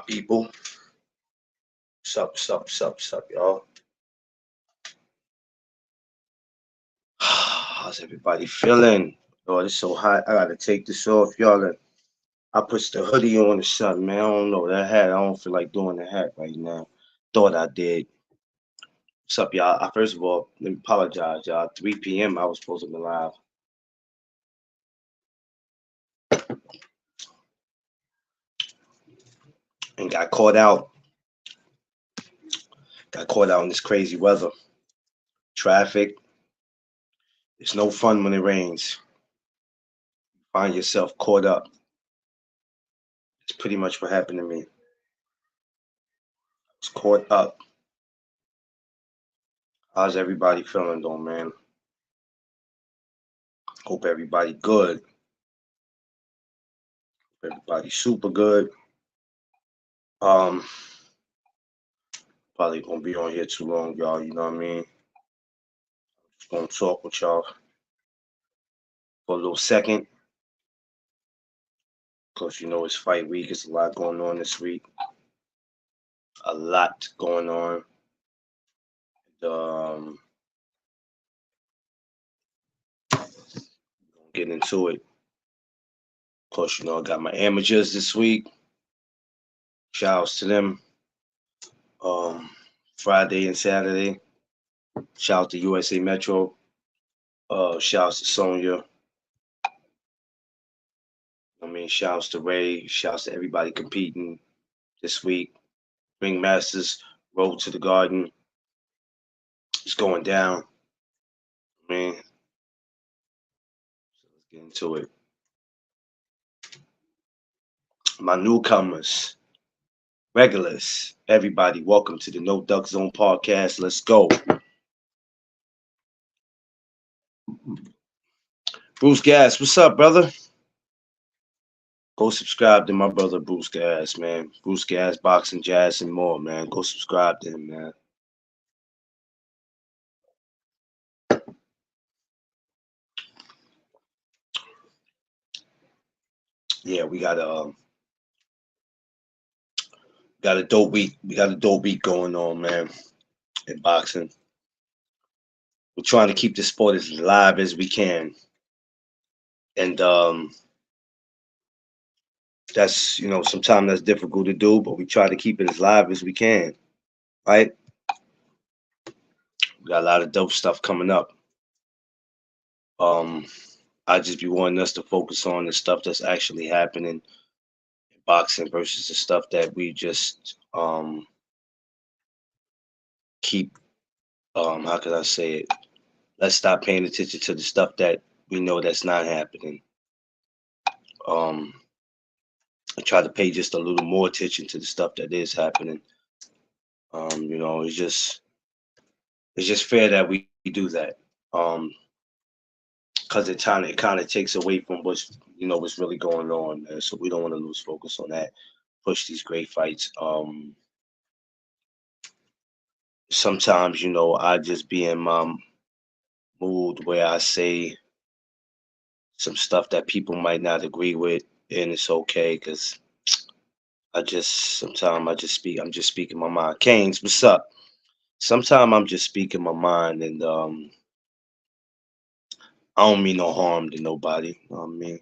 people. Sup, y'all. How's everybody feeling? Oh, it's so hot. I gotta take this off, y'all. I put the hoodie on or something, man. I don't know. That hat, I don't feel like doing the hat right now. Thought I did. What's up, y'all? First of all, let me apologize, y'all. 3 p.m. I was supposed to be live. And got caught out. Got caught out in this crazy weather. Traffic. It's no fun when it rains. Find yourself caught up. It's pretty much what happened to me. It's caught up. How's everybody feeling though, man? Hope everybody good. Everybody super good. Probably gonna be on here too long, y'all. You know what I mean? Just gonna talk with y'all for a little second. Cause you know it's fight week. It's a lot going on this week. A lot going on. Get into it. Of course, you know I got my amateurs this week. Shout outs to them. Friday and Saturday. Shout out to USA Metro. Shout outs to Sonya. I mean, shout outs to Ray. Shout outs to everybody competing this week. Ring Masters, Road to the Garden. It's going down. I mean, so let's get into it. My newcomers, regulars, everybody, welcome to the No Duck Zone podcast. Let's go. Bruce Gas, what's up, brother? Go subscribe to my brother Bruce Gas, man. Bruce Gas, Boxing, Jazz, and more, man. Go subscribe to him, man. Yeah, we got a dope week. We got a dope week going on, man. In boxing, we're trying to keep the sport as live as we can, and that's, you know, sometimes that's difficult to do, but we try to keep it as live as we can, right? We got a lot of dope stuff coming up. I just be wanting us to focus on the stuff that's actually happening in boxing versus the stuff that we just keep, how could I say it? Let's stop paying attention to the stuff that we know that's not happening. I try to pay just a little more attention to the stuff that is happening. You know, it's just fair that we do that. Because it kind of takes away from what's really going on, man. So we don't want to lose focus on that. Push these great fights. Sometimes, you know, I just be in my mood where I say some stuff that people might not agree with, and it's okay because I'm just speaking my mind. Canes, what's up? Sometimes I'm just speaking my mind, and I don't mean no harm to nobody. You know what I mean?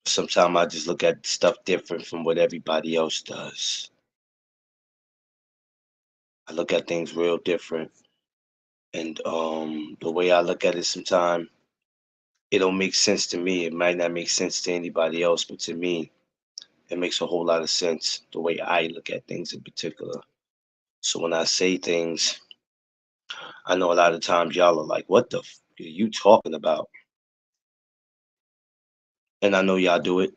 Sometimes I just look at stuff different from what everybody else does. I look at things real different, and the way I look at it, sometimes it don't make sense to me. It might not make sense to anybody else, but to me, it makes a whole lot of sense the way I look at things in particular. So when I say things, I know a lot of times y'all are like, "What the are you talking about?" And I know y'all do it,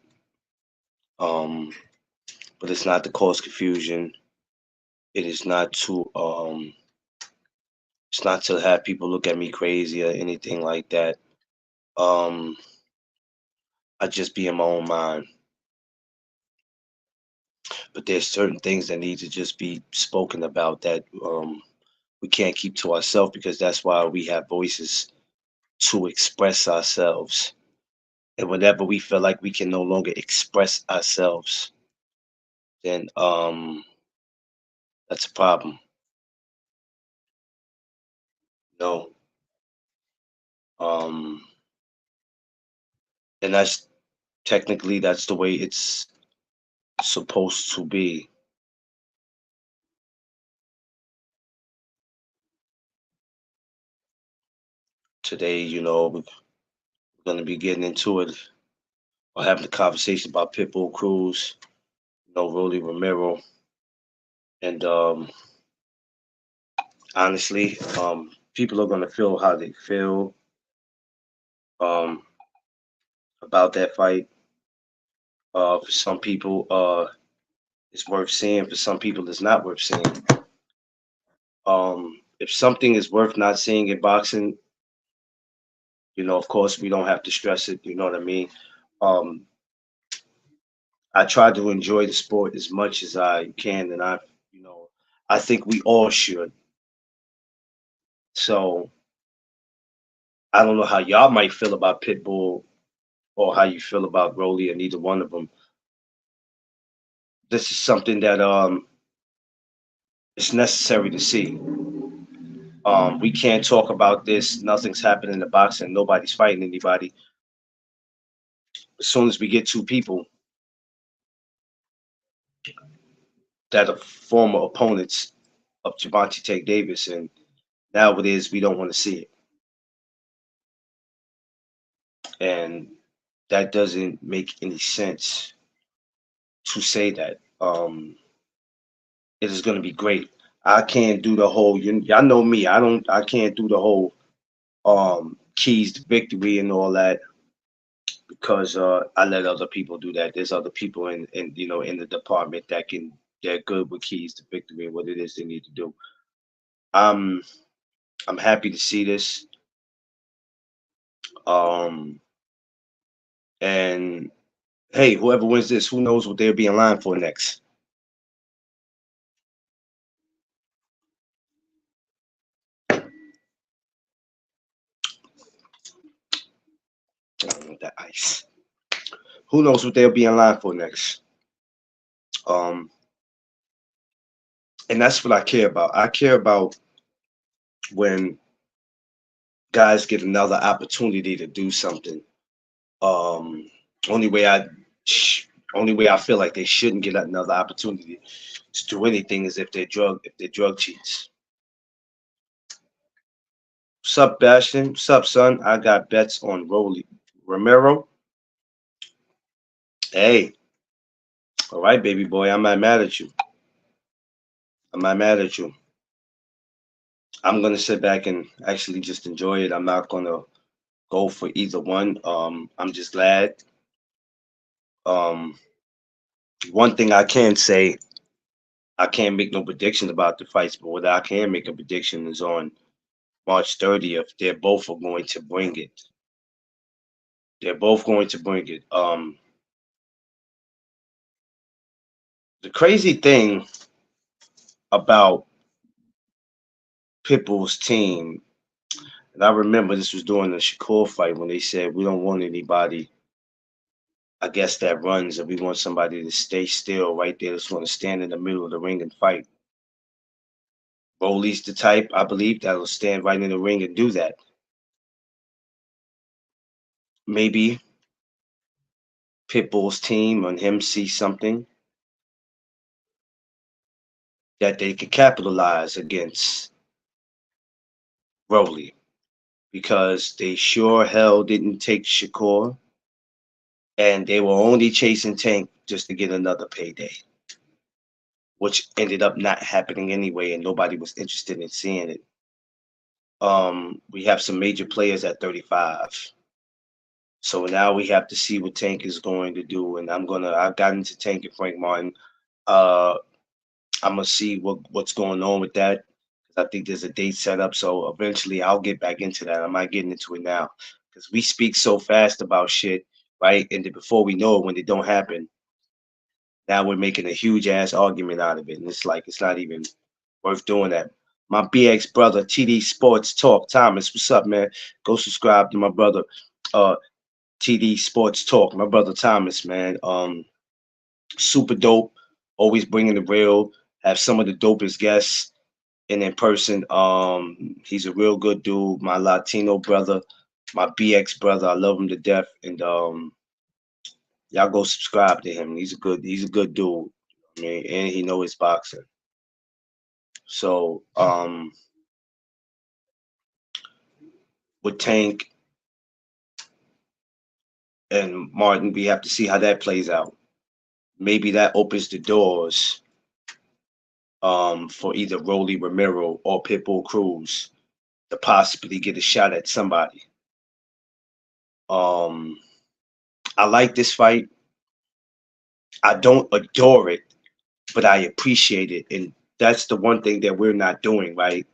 but it's not to cause confusion. It is not to it's not to have people look at me crazy or anything like that. Um, I just be in my own mind. But there's certain things that need to just be spoken about that we can't keep to ourselves, because that's why we have voices to express ourselves. And whenever we feel like we can no longer express ourselves, then that's a problem. No. Um and that's technically that's the way it's supposed to be. Today, we're gonna be getting into it or having a conversation about Pitbull Cruz, Romero, and honestly, people are gonna feel how they feel um about that fight. For some people, it's worth seeing. For some people, it's not worth seeing. If something is worth not seeing in boxing, of course, we don't have to stress it. You know what I mean? Um, I try to enjoy the sport as much as I can, and I think we all should. So I don't know how y'all might feel about Pitbull or how you feel about Rolly or neither one of them. This is something that it's necessary to see. We can't talk about this. Nothing's happening in the boxing. Nobody's fighting anybody. As soon as we get two people that are former opponents of Javante Tank Davis, and nowadays we don't want to see it, and that doesn't make any sense to say that. It is going to be great. I can't do the whole. Y'all know me. I can't do the whole keys to victory and all that because I let other people do that. There's other people in the department they're good with keys to victory and what it is they need to do. I'm I'm happy to see this. Um, and hey, whoever wins this, who knows what they'll be in line for next? I don't know that ice. Who knows what they'll be in line for next? Um, and that's what I care about. I care about when guys get another opportunity to do something. Um, only way I only way I feel like they shouldn't get another opportunity to do anything is if they're drug cheats. What's up, Bastion? What's up, son? I got bets on Romero. Hey, all right, baby boy. I'm not mad at you. I'm not mad at you. I'm gonna sit back and actually just enjoy it. I'm not gonna go for either one. I'm just glad. Um, one thing I can say, I can't make no prediction about the fights, but what I can make a prediction is on March 30th. They're both are going to bring it. They're both going to bring it. The crazy thing about Pitbull's team, and I remember this was during the Shakur fight when they said we don't want anybody, I guess, that runs, and we want somebody to stay still right there. Just want to stand in the middle of the ring and fight. Rolly's the type, I believe, that'll stand right in the ring and do that. Maybe Pitbull's team and him see something that they could capitalize against Rolly because they sure hell didn't take Shakur and they were only chasing Tank just to get another payday, which ended up not happening anyway, and nobody was interested in seeing it. We have some major players at 35. So now we have to see what Tank is going to do. And I've gotten into Tank and Frank Martin. Uh, I'm gonna see what's going on with that. I think there's a date set up. So eventually I'll get back into that. I'm not getting into it now. Because we speak so fast about shit, right? And then before we know it, when it don't happen, now we're making a huge ass argument out of it. And it's like it's not even worth doing that. My BX brother, TD Sports Talk, Thomas, what's up, man? Go subscribe to my brother, TD Sports Talk, my brother Thomas, man. Super dope. Always bringing the real. Have some of the dopest guests. And in person, he's a real good dude. My Latino brother, my BX brother. I love him to death. And y'all go subscribe to him. He's a good dude. I mean, and he know his boxing. So with Tank and Martin, we have to see how that plays out. Maybe that opens the doors for either Rolly Romero or Pitbull Cruz to possibly get a shot at somebody. I like this fight. I don't adore it, but I appreciate it. And that's the one thing that we're not doing, right?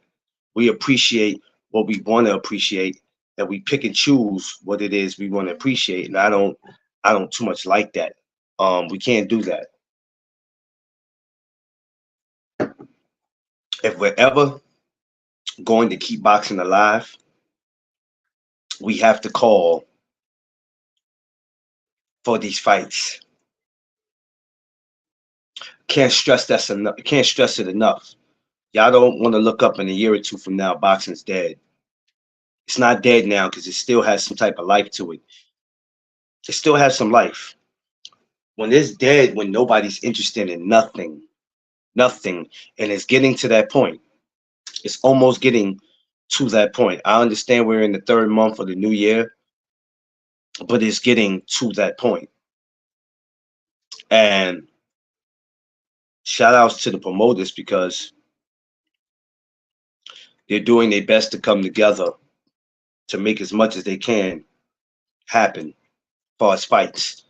We appreciate what we want to appreciate, and we pick and choose what it is we want to appreciate. And I don't too much like that. We can't do that. If we're ever going to keep boxing alive, we have to call for these fights. Can't stress that's enough. Can't stress it enough. Y'all don't want to look up in a year or two from now, boxing's dead. It's not dead now because it still has some type of life to it. It still has some life. When it's dead, when nobody's interested in nothing, and it's getting to that point. It's almost getting to that point. I understand we're in the third month of the new year, but it's getting to that point. And shout outs to the promoters because they're doing their best to come together to make as much as they can happen for us fights.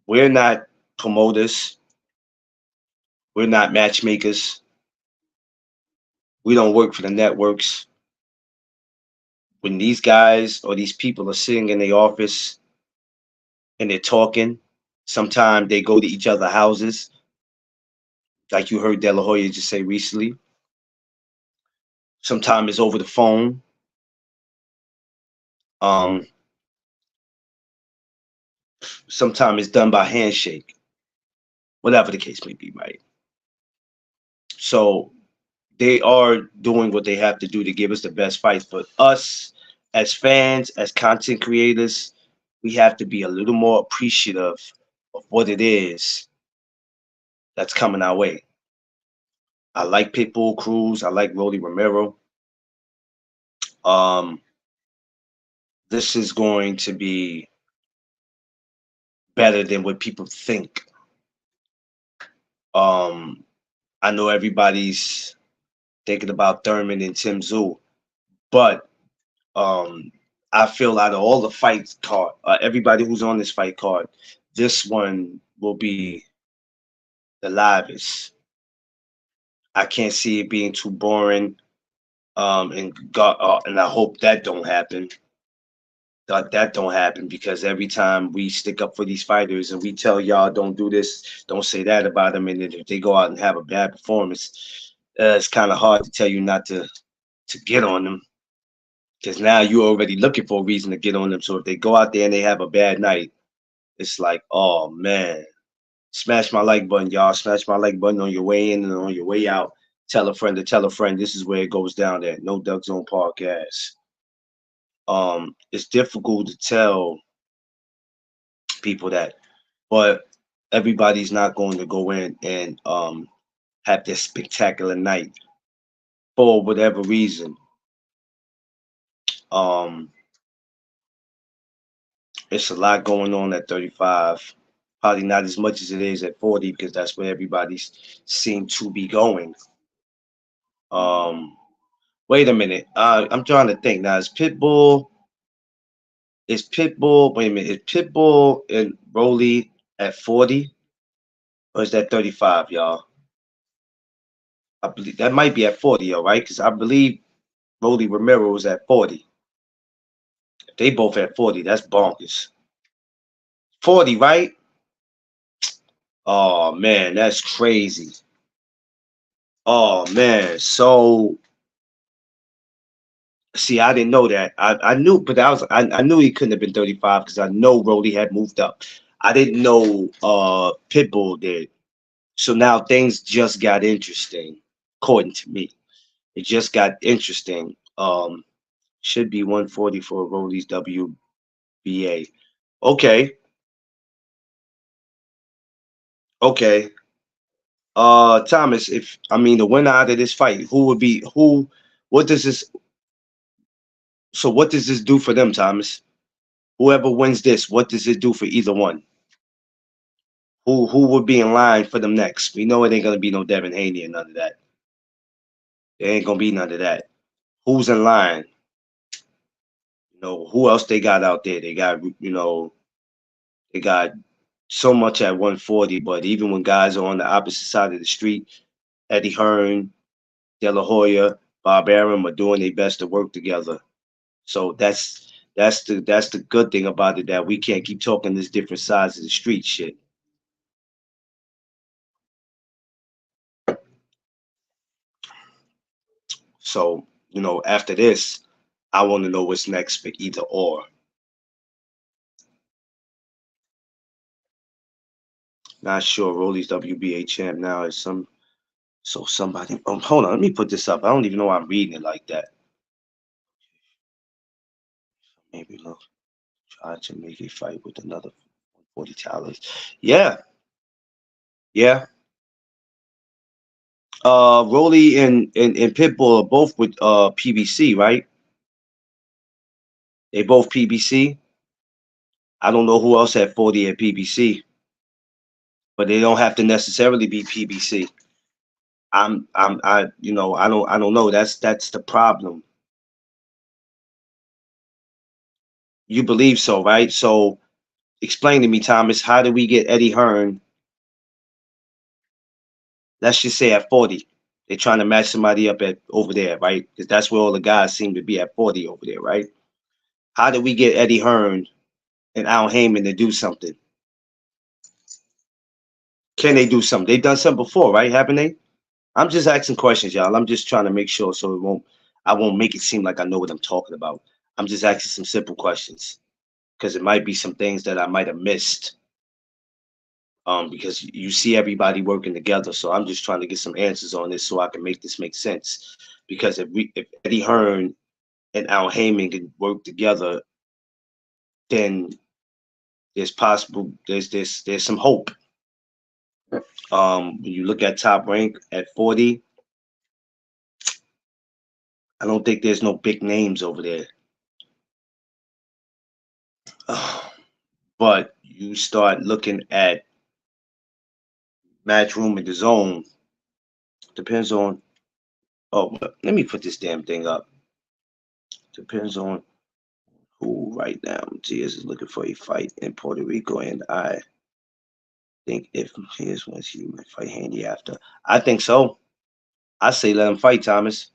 We're not promoters. We're not matchmakers. We don't work for the networks. When these guys or these people are sitting in their office and they're talking, sometimes they go to each other's houses, like you heard De La Hoya just say recently. Sometimes it's over the phone. Sometimes it's done by handshake, whatever the case may be, right? So they are doing what they have to do to give us the best fights. But us, as fans, as content creators, we have to be a little more appreciative of what it is that's coming our way. I like Pitbull Cruz. I like Rolly Romero. This is going to be better than what people think. I know everybody's thinking about Thurman and Tim Tszyu, but I feel out of all the fight card, everybody who's on this fight card, this one will be the livest. I can't see it being too boring, and I hope that don't happen. That don't happen because every time we stick up for these fighters and we tell y'all don't do this, don't say that about them, and then if they go out and have a bad performance, it's kind of hard to tell you not to get on them because now you're already looking for a reason to get on them. So if they go out there and they have a bad night, it's like, oh man, smash my like button, y'all. Smash my like button on your way in and on your way out. Tell a friend to tell a friend. This is where it goes down at No Duck Zone Podcast. It's difficult to tell people that, but everybody's not going to go in and have this spectacular night for whatever reason. It's a lot going on at 35. Probably not as much as it is at 40 because that's where everybody's seem to be going. Wait a minute. I'm trying to think now. Is Pitbull? Wait a minute. Is Pitbull and Rolly at 40? Or is that 35, y'all? I believe that might be at 40, all right? Because I believe Rolly Romero was at 40. If they both at 40, that's bonkers. 40, right? Oh man, that's crazy. Oh man. So see, I didn't know that. I knew, but I knew he couldn't have been 35 because I know Rolly had moved up. I didn't know Pitbull did. So now things just got interesting, according to me. It just got interesting. Should be 140 for Rollies WBA. Okay, okay. Thomas, if I mean the winner out of this fight, who would be who? What does this? So what does this do for them, Thomas? Whoever wins this, what does it do for either one? Who would be in line for them next? We know it ain't gonna be no Devin Haney and none of that. There ain't gonna be none of that. Who's in line? You know, who else they got out there? They got, they got so much at 140, but even when guys are on the opposite side of the street, Eddie Hearn, De La Hoya, Bob Arum are doing their best to work together. So that's the good thing about it, that we can't keep talking this different sides of the street shit. So, after this, I want to know what's next for either or. Not sure. Rolly's WBA champ now is somebody. Hold on, let me put this up. I don't even know why I'm reading it like that. Maybe look, try to make a fight with another 140 talents. Yeah, yeah. Rolly and Pitbull are both with PBC, right? They both PBC. I don't know who else had 40 at PBC, but they don't have to necessarily be PBC. I don't know. That's the problem. You believe so, right? So explain to me, Thomas, how do we get Eddie Hearn, let's just say at 40? They're trying to match somebody up at over there, right? Because that's where all the guys seem to be at 40 over there, right? How do we get Eddie Hearn and Al Heyman to do something? Can they do something? They've done something before, right? Haven't they? I'm just asking questions, y'all. I'm just trying to make sure so I won't make it seem like I know what I'm talking about. I'm just asking some simple questions because it might be some things that I might have missed. Because you see everybody working together. So I'm just trying to get some answers on this so I can make this make sense. Because if Eddie Hearn and Al Heyman can work together, then there's some hope. When you look at Top Rank at 40, I don't think there's no big names over there. But you start looking at Matchroom and the Zone. Depends on. Oh, let me put this damn thing up. Depends on who right now. Diaz is looking for a fight in Puerto Rico, and I think if here's once he might fight Handy after. I think so. I say let him fight, Thomas.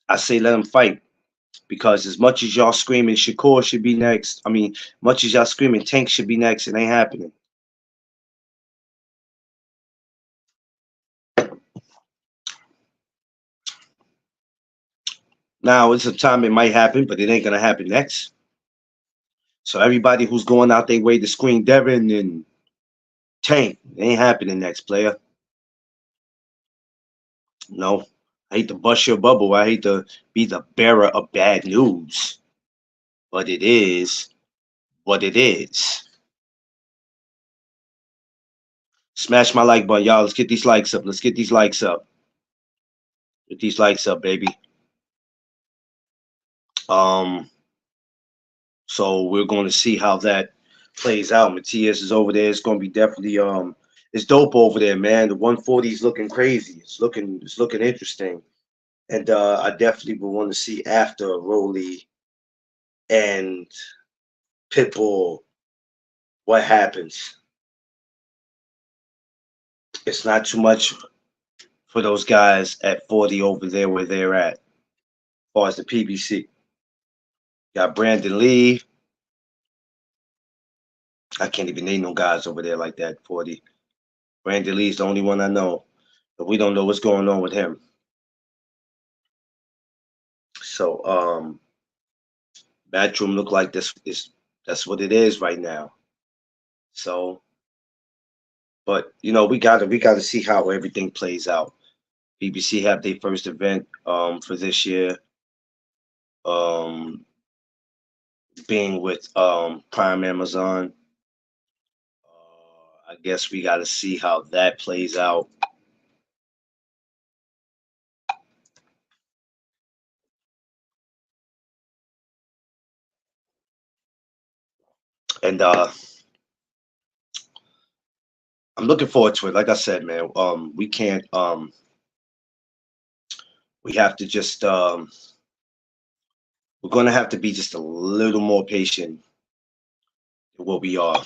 I say let him fight because as much as y'all screaming Shakur should be next, I mean, much as y'all screaming Tank should be next, it ain't happening. Now it's a time it might happen, but it ain't gonna happen next. So everybody who's going out their way to scream Devin and Tank, it ain't happening next, player. No, I hate to bust your bubble. I hate to be the bearer of bad news, but it is what it is. Smash my like button, y'all. Let's get these likes up. Let's get these likes up. Get these likes up, baby. Um, so we're going to see how that plays out. Matias is over there. It's going to be definitely it's dope over there, man. The 140 is looking crazy. It's looking interesting, and I definitely would want to see after Rolly and Pitbull what happens. It's not too much for those guys at 40 over there where they're at, as far as the PBC. Got Brandon Lee. I can't even name no guys over there like that, 40. Brandon Lee's the only one I know, but we don't know what's going on with him. So Batroom look like this is that's what it is right now. So But you know, we gotta see how everything plays out. BBC have their first event for this year, um, being with Prime Amazon. I guess we gotta see how that plays out. And I'm looking forward to it. Like I said, man, we can't we have to just we're gonna have to be just a little more patient than what we are,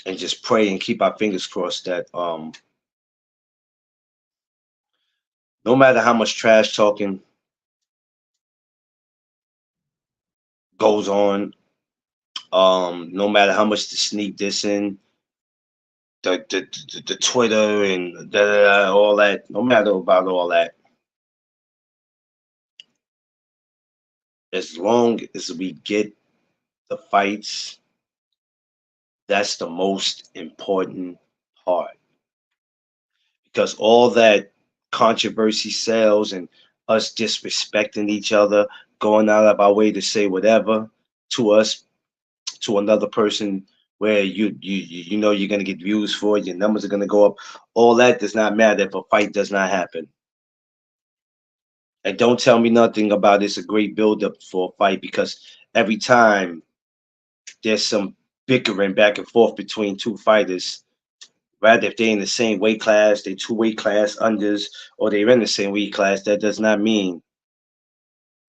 and just pray and keep our fingers crossed that no matter how much trash talking goes on, no matter how much the sneak dissing, the Twitter and all that, no matter about all that, as long as we get the fights, that's the most important part. Because all that controversy sells and us disrespecting each other, going out of our way to say whatever to us, to another person, where you know you're gonna get views for it, your numbers are gonna go up. All that does not matter if a fight does not happen. And don't tell me nothing about it's a great build up for a fight, because every time there's some bickering back and forth between two fighters, rather if they're in the same weight class, they two weight class unders, or they're in the same weight class, that does not mean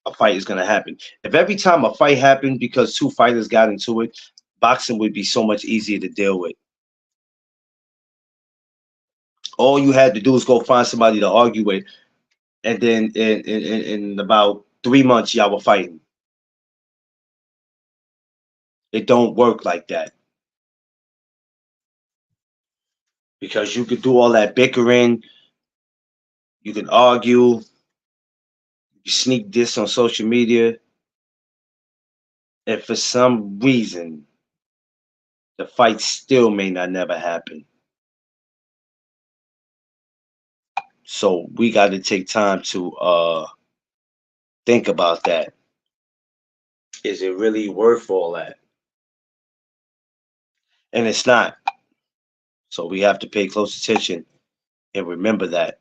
a fight is gonna happen. If every time a fight happened because two fighters got into it, boxing would be so much easier to deal with. All you had to do is go find somebody to argue with, and then in about 3 months y'all were fighting. It don't work like that, because you could do all that bickering, you can argue, you sneak this on social media, and for some reason the fight still may not never happen. So we got to take time to think about that. Is it really worth all that? And it's not. So we have to pay close attention and remember that.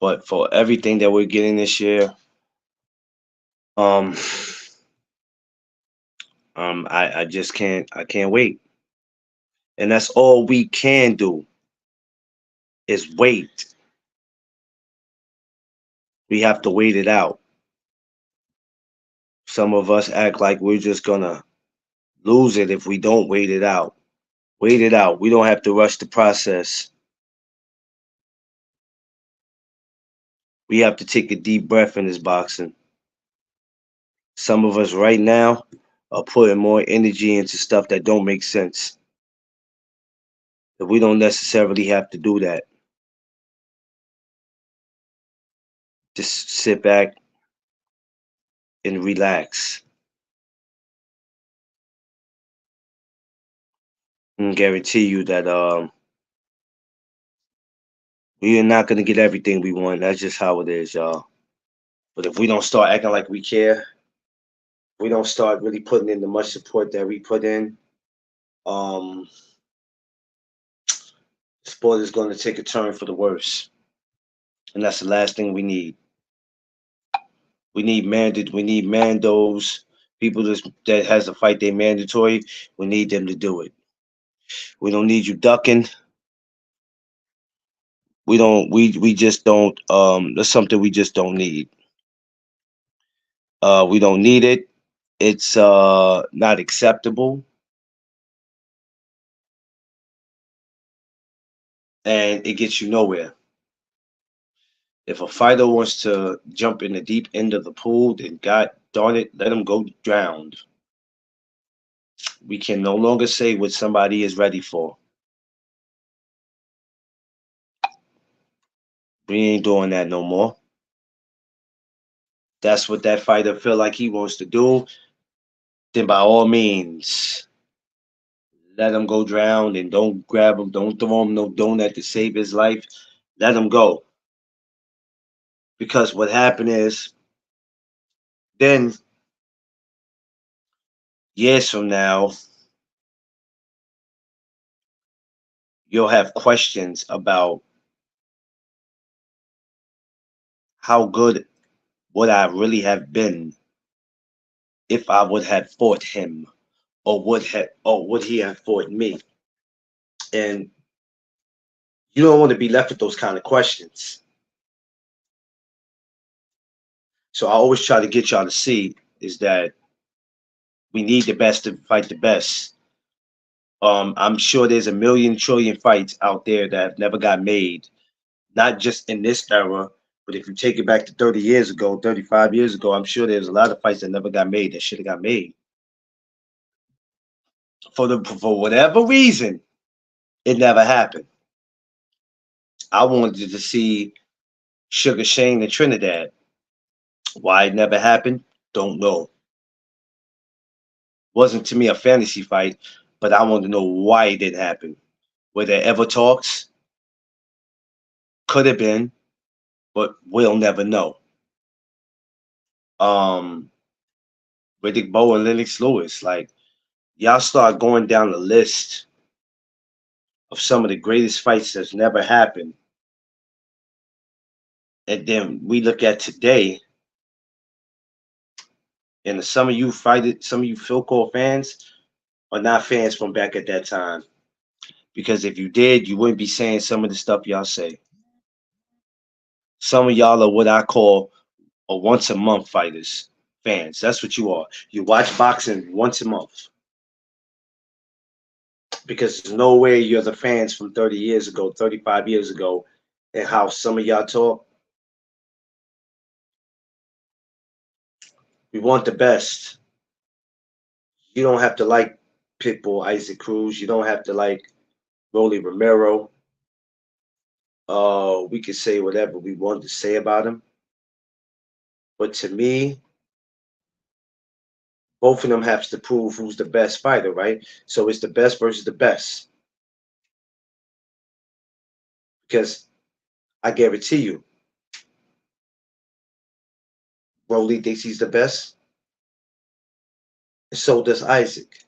But for everything that we're getting this year, um, I just can't wait. And that's all we can do is wait. We have to wait it out. Some of us act like we're just gonna lose it if we don't wait it out. Wait it out. We don't have to rush the process. We have to take a deep breath in this boxing. Some of us right now are putting more energy into stuff that don't make sense. But we don't necessarily have to do that. Just sit back and relax. And guarantee you that we are not gonna get everything we want. That's just how it is, y'all. But if we don't start acting like we care, we don't start really putting in the much support that we put in, um, sport is going to take a turn for the worse, and that's the last thing we need. We need mandos, people that has to fight they mandatory. We need them to do it. We don't need you ducking. We just don't that's something we just don't need. We don't need it. It's not acceptable, and it gets you nowhere. If a fighter wants to jump in the deep end of the pool, then God darn it, let him go drowned. We can no longer say what somebody is ready for. We ain't doing that no more. that's what that fighter feel like he wants to do, then by all means, let him go drown and don't grab him, don't throw him no donut to save his life. Let him go. Because what happened is, then years from now, you'll have questions about how good would I really have been if I would have fought him, or would he have fought me? And you don't want to be left with those kind of questions. So I always try to get y'all to see is that we need the best to fight the best. I'm sure there's a million trillion fights out there that have never got made, not just in this era, but if you take it back to 30 years ago, 35 years ago, I'm sure there's a lot of fights that never got made that should have got made. For whatever reason, it never happened. I wanted to see Sugar Shane and Trinidad. Why it never happened, don't know. Wasn't to me a fantasy fight, but I want to know why it didn't happen. Were there ever talks? Could have been, but we'll never know. Um, Riddick Bowe and Lennox Lewis, like y'all start going down the list of some of the greatest fights that's never happened, and then we look at today, and some of you Phil Cole fans are not fans from back at that time. Because if you did, you wouldn't be saying some of the stuff y'all say. Some of y'all are what I call a once a month fighters fans. That's what you are. You watch boxing once a month because there's no way you're the fans from 30 years ago, 35 years ago, and how some of y'all talk. We want the best. You don't have to like Pitbull, Isaac Cruz. You don't have to like Rolly Romero. We could say whatever we want to say about him, but to me, both of them have to prove who's the best fighter, right? So it's the best versus the best. Because I guarantee you, Rolly thinks he's the best. So does Isaac.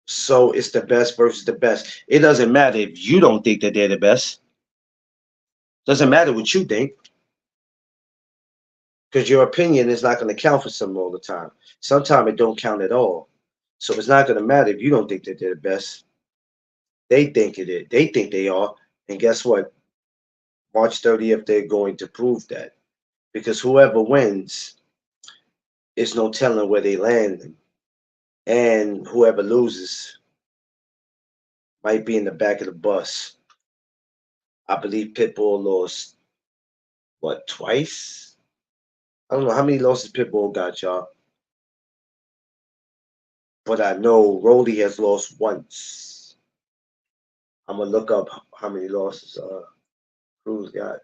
So it's the best versus the best. It doesn't matter if you don't think that they're the best. Doesn't matter what you think. Because your opinion is not going to count for some all the time. Sometimes it don't count at all. So it's not going to matter if you don't think that they're the best. They think it is. They think they are. And guess what? March 30th, they're going to prove that. Because whoever wins, there's no telling where they land. And whoever loses might be in the back of the bus. I believe Pitbull lost, what, twice? I don't know how many losses Pitbull got, y'all. But I know Rolly has lost once. I'm going to look up how many losses Cruz got.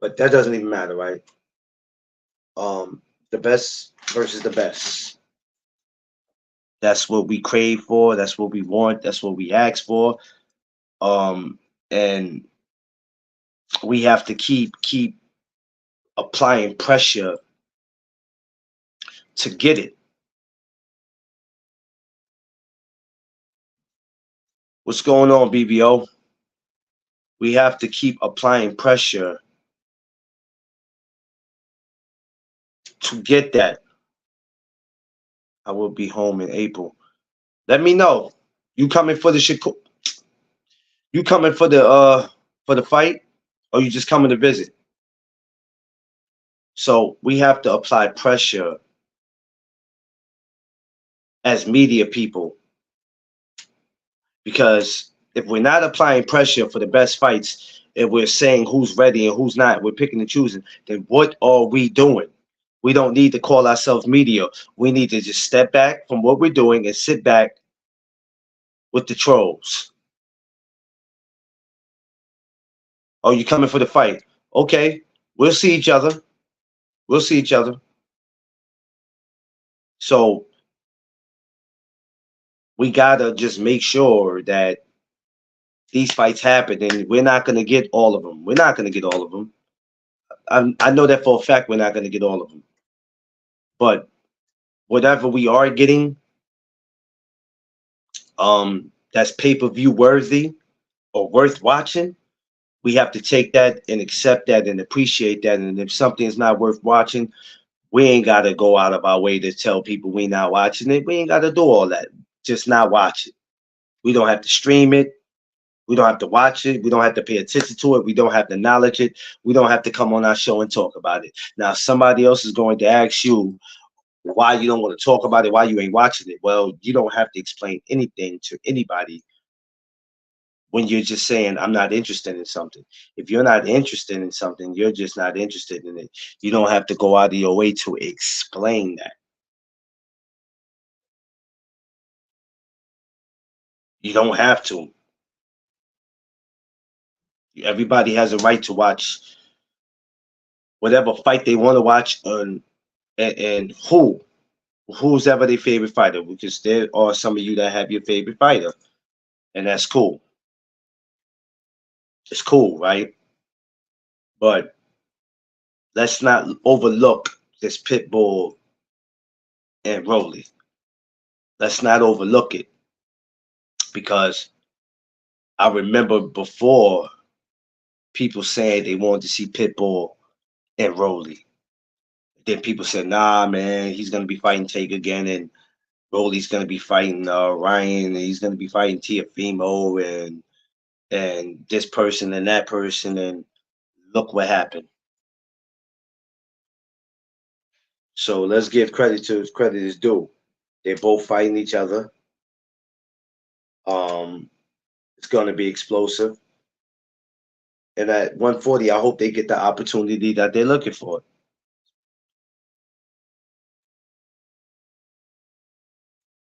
But that doesn't even matter, right? The best versus the best. That's what we crave for. That's what we want. That's what we ask for. And we have to keep applying pressure to get it. What's going on, BBO? We have to keep applying pressure to get that. I will be home in April. Let me know. You coming for the You coming for the fight, or you just coming to visit? So we have to apply pressure as media people, because if we're not applying pressure for the best fights, if we're saying who's ready and who's not, we're picking and choosing, then what are we doing? We don't need to call ourselves media. We need to just step back from what we're doing and sit back with the trolls. Oh, you coming for the fight? Okay, we'll see each other. We'll see each other. So we gotta just make sure that these fights happen, and we're not gonna get all of them. We're not gonna get all of them. I know that for a fact. We're not gonna get all of them. But whatever we are getting, that's pay-per-view worthy or worth watching, we have to take that and accept that and appreciate that. And if something is not worth watching, we ain't got to go out of our way to tell people we not watching it. We ain't got to do all that. Just not watch it. We don't have to stream it. We don't have to watch it. We don't have to pay attention to it. We don't have to acknowledge it. We don't have to come on our show and talk about it. Now, somebody else is going to ask you why you don't want to talk about it, why you ain't watching it. Well, you don't have to explain anything to anybody when you're just saying, I'm not interested in something. If you're not interested in something, you're just not interested in it. You don't have to go out of your way to explain that. You don't have to. Everybody has a right to watch whatever fight they want to watch, and who's ever their favorite fighter, because there are some of you that have your favorite fighter, and that's cool. It's cool, right? But let's not overlook this Pitbull and Rolly. Let's not overlook it, because I remember before people saying they wanted to see Pitbull and Rolly. Then people said, nah, man, he's gonna be fighting Tank again, and Rolly's gonna be fighting Ryan, and he's gonna be fighting Tiafimo, and this person and that person, and look what happened. So let's give credit to credit is due. They're both fighting each other. Um, it's gonna be explosive. And at 140, I hope they get the opportunity that they're looking for.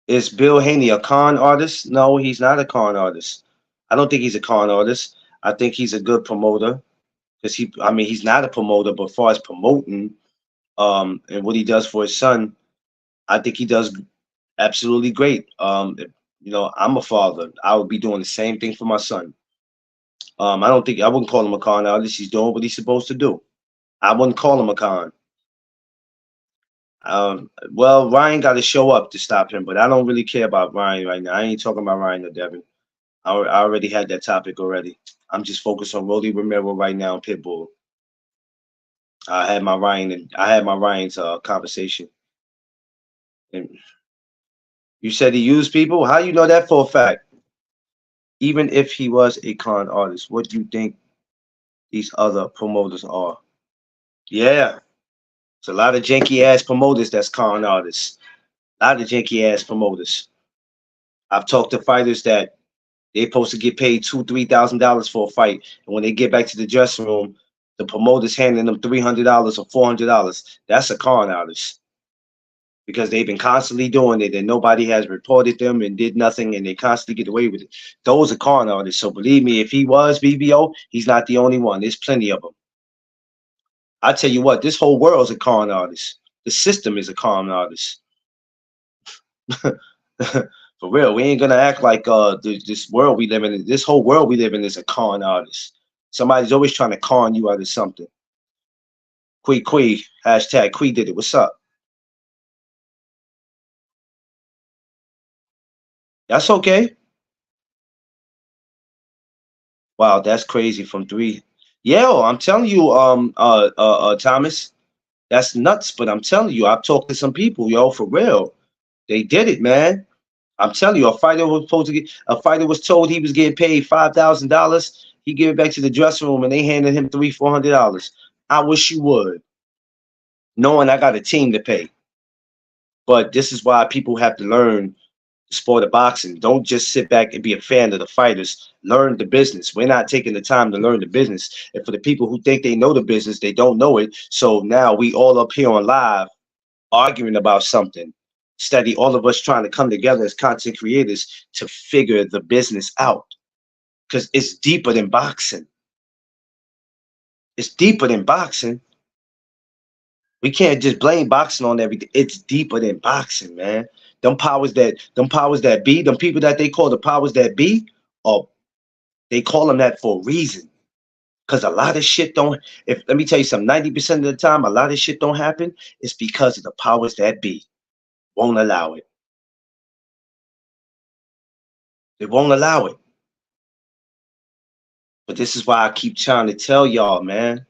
Is Bill Haney a con artist? No, he's not a con artist. I don't think he's a con artist. I think he's a good promoter, because I mean, he's not a promoter, but as far as promoting, and what he does for his son, I think he does absolutely great. I'm a father. I would be doing the same thing for my son. I wouldn't call him a con artist. He's doing what he's supposed to do. I wouldn't call him a con. Well, Ryan got to show up to stop him, but I don't really care about Ryan right now. I ain't talking about Ryan or Devin. I already had that topic already. I'm just focused on Rolly Romero right now and Pitbull. I had my Ryan's conversation. And you said he used people. How you know that for a fact? Even if he was a con artist, what do you think these other promoters are? Yeah, it's a lot of janky ass promoters that's con artists. A lot of janky ass promoters. I've talked to fighters that they're supposed to get paid $2,000-3,000 for a fight, and when they get back to the dressing room, the promoter's handing them $300 or $400. That's a con artist, because they've been constantly doing it and nobody has reported them and did nothing, and they constantly get away with it. Those are con artists. So believe me, if he was BBO, he's not the only one. There's plenty of them. I tell you what, this whole world's a con artist. The system is a con artist. For real, we ain't gonna act like this world we live in. This whole world we live in is a con artist. Somebody's always trying to con you out of something. Quee, hashtag Quee did it. What's up? That's okay. Wow, that's crazy. From three. Yeah, I'm telling you, Thomas, that's nuts. But I'm telling you, I've talked to some people, yo, for real. They did it, man. I'm telling you, a fighter was told he was getting paid $5,000. He gave it back to the dressing room, and they handed him $300-400. I wish you would, knowing I got a team to pay. But this is why people have to learn the sport of boxing. Don't just sit back and be a fan of the fighters. Learn the business. We're not taking the time to learn the business. And for the people who think they know the business, they don't know it. So now we all up here on live arguing about something. Steady, all of us trying to come together as content creators to figure the business out. Because it's deeper than boxing. It's deeper than boxing. We can't just blame boxing on everything. It's deeper than boxing, man. Them powers that be, them people that they call the powers that be, or they call them that for a reason. Cause a lot of shit don't. If let me tell you something, 90% of the time, a lot of shit don't happen. It's because of the powers that be won't allow it. They won't allow it. But this is why I keep trying to tell y'all, man.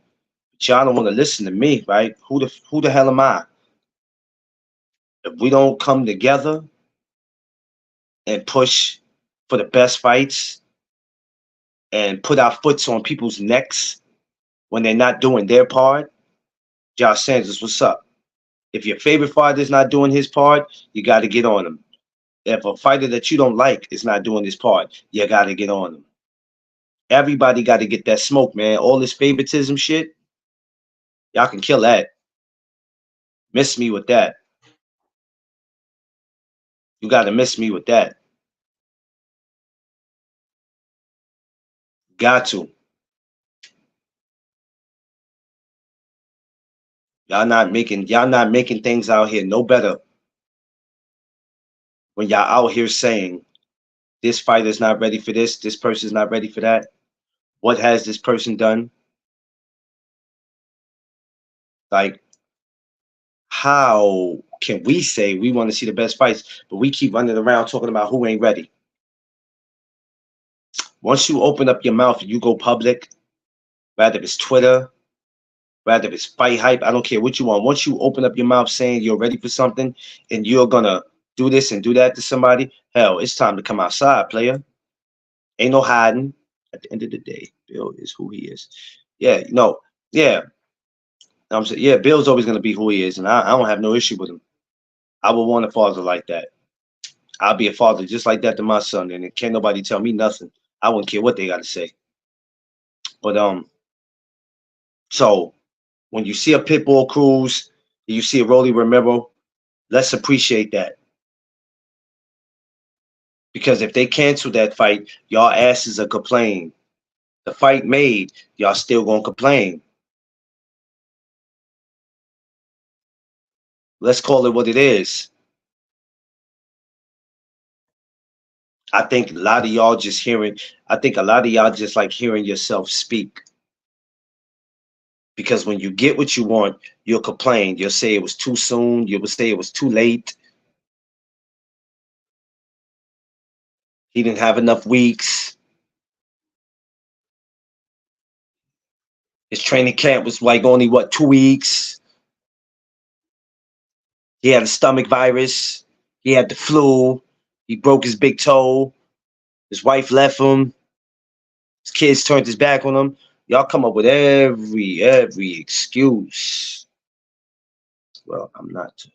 But y'all don't want to listen to me, right? Who the hell am I? If we don't come together and push for the best fights and put our foots on people's necks when they're not doing their part, Josh Sanders, what's up? If your favorite fighter is not doing his part, you got to get on him. If a fighter that you don't like is not doing his part, you got to get on him. Everybody got to get that smoke, man. All this favoritism shit, y'all can kill that. Miss me with that. You got to miss me with that. Got to. Y'all not making things out here no better when y'all out here saying this fighter's not ready for this person's not ready for that. What has this person done? Like, how can we say we want to see the best fights, but we keep running around talking about who ain't ready? Once you open up your mouth and you go public, rather it's Twitter, rather it's Fight Hype, I don't care what you want. Once you open up your mouth saying you're ready for something and you're gonna do this and do that to somebody, hell, it's time to come outside, player. Ain't no hiding. At the end of the day, Bill is who he is. Yeah, no, yeah. I'm saying, yeah, Bill's always gonna be who he is, and I don't have no issue with him. I would want a father like that. I'll be a father just like that to my son, and can't nobody tell me nothing. I wouldn't care what they got to say. But so when you see a Pitbull Cruz, you see a Rolly Romero, let's appreciate that. Because if they cancel that fight, y'all asses are complaining. The fight made, y'all still gonna complain. Let's call it what it is. I think a lot of y'all just hearing, I think a lot of y'all just like hearing yourself speak. Because when you get what you want, you'll complain. You'll say it was too soon. You will say it was too late. He didn't have enough weeks. His training camp was like only what, 2 weeks. He had a stomach virus. He had the flu. He broke his big toe. His wife left him. His kids turned his back on him. Y'all come up with every excuse. Well, I'm not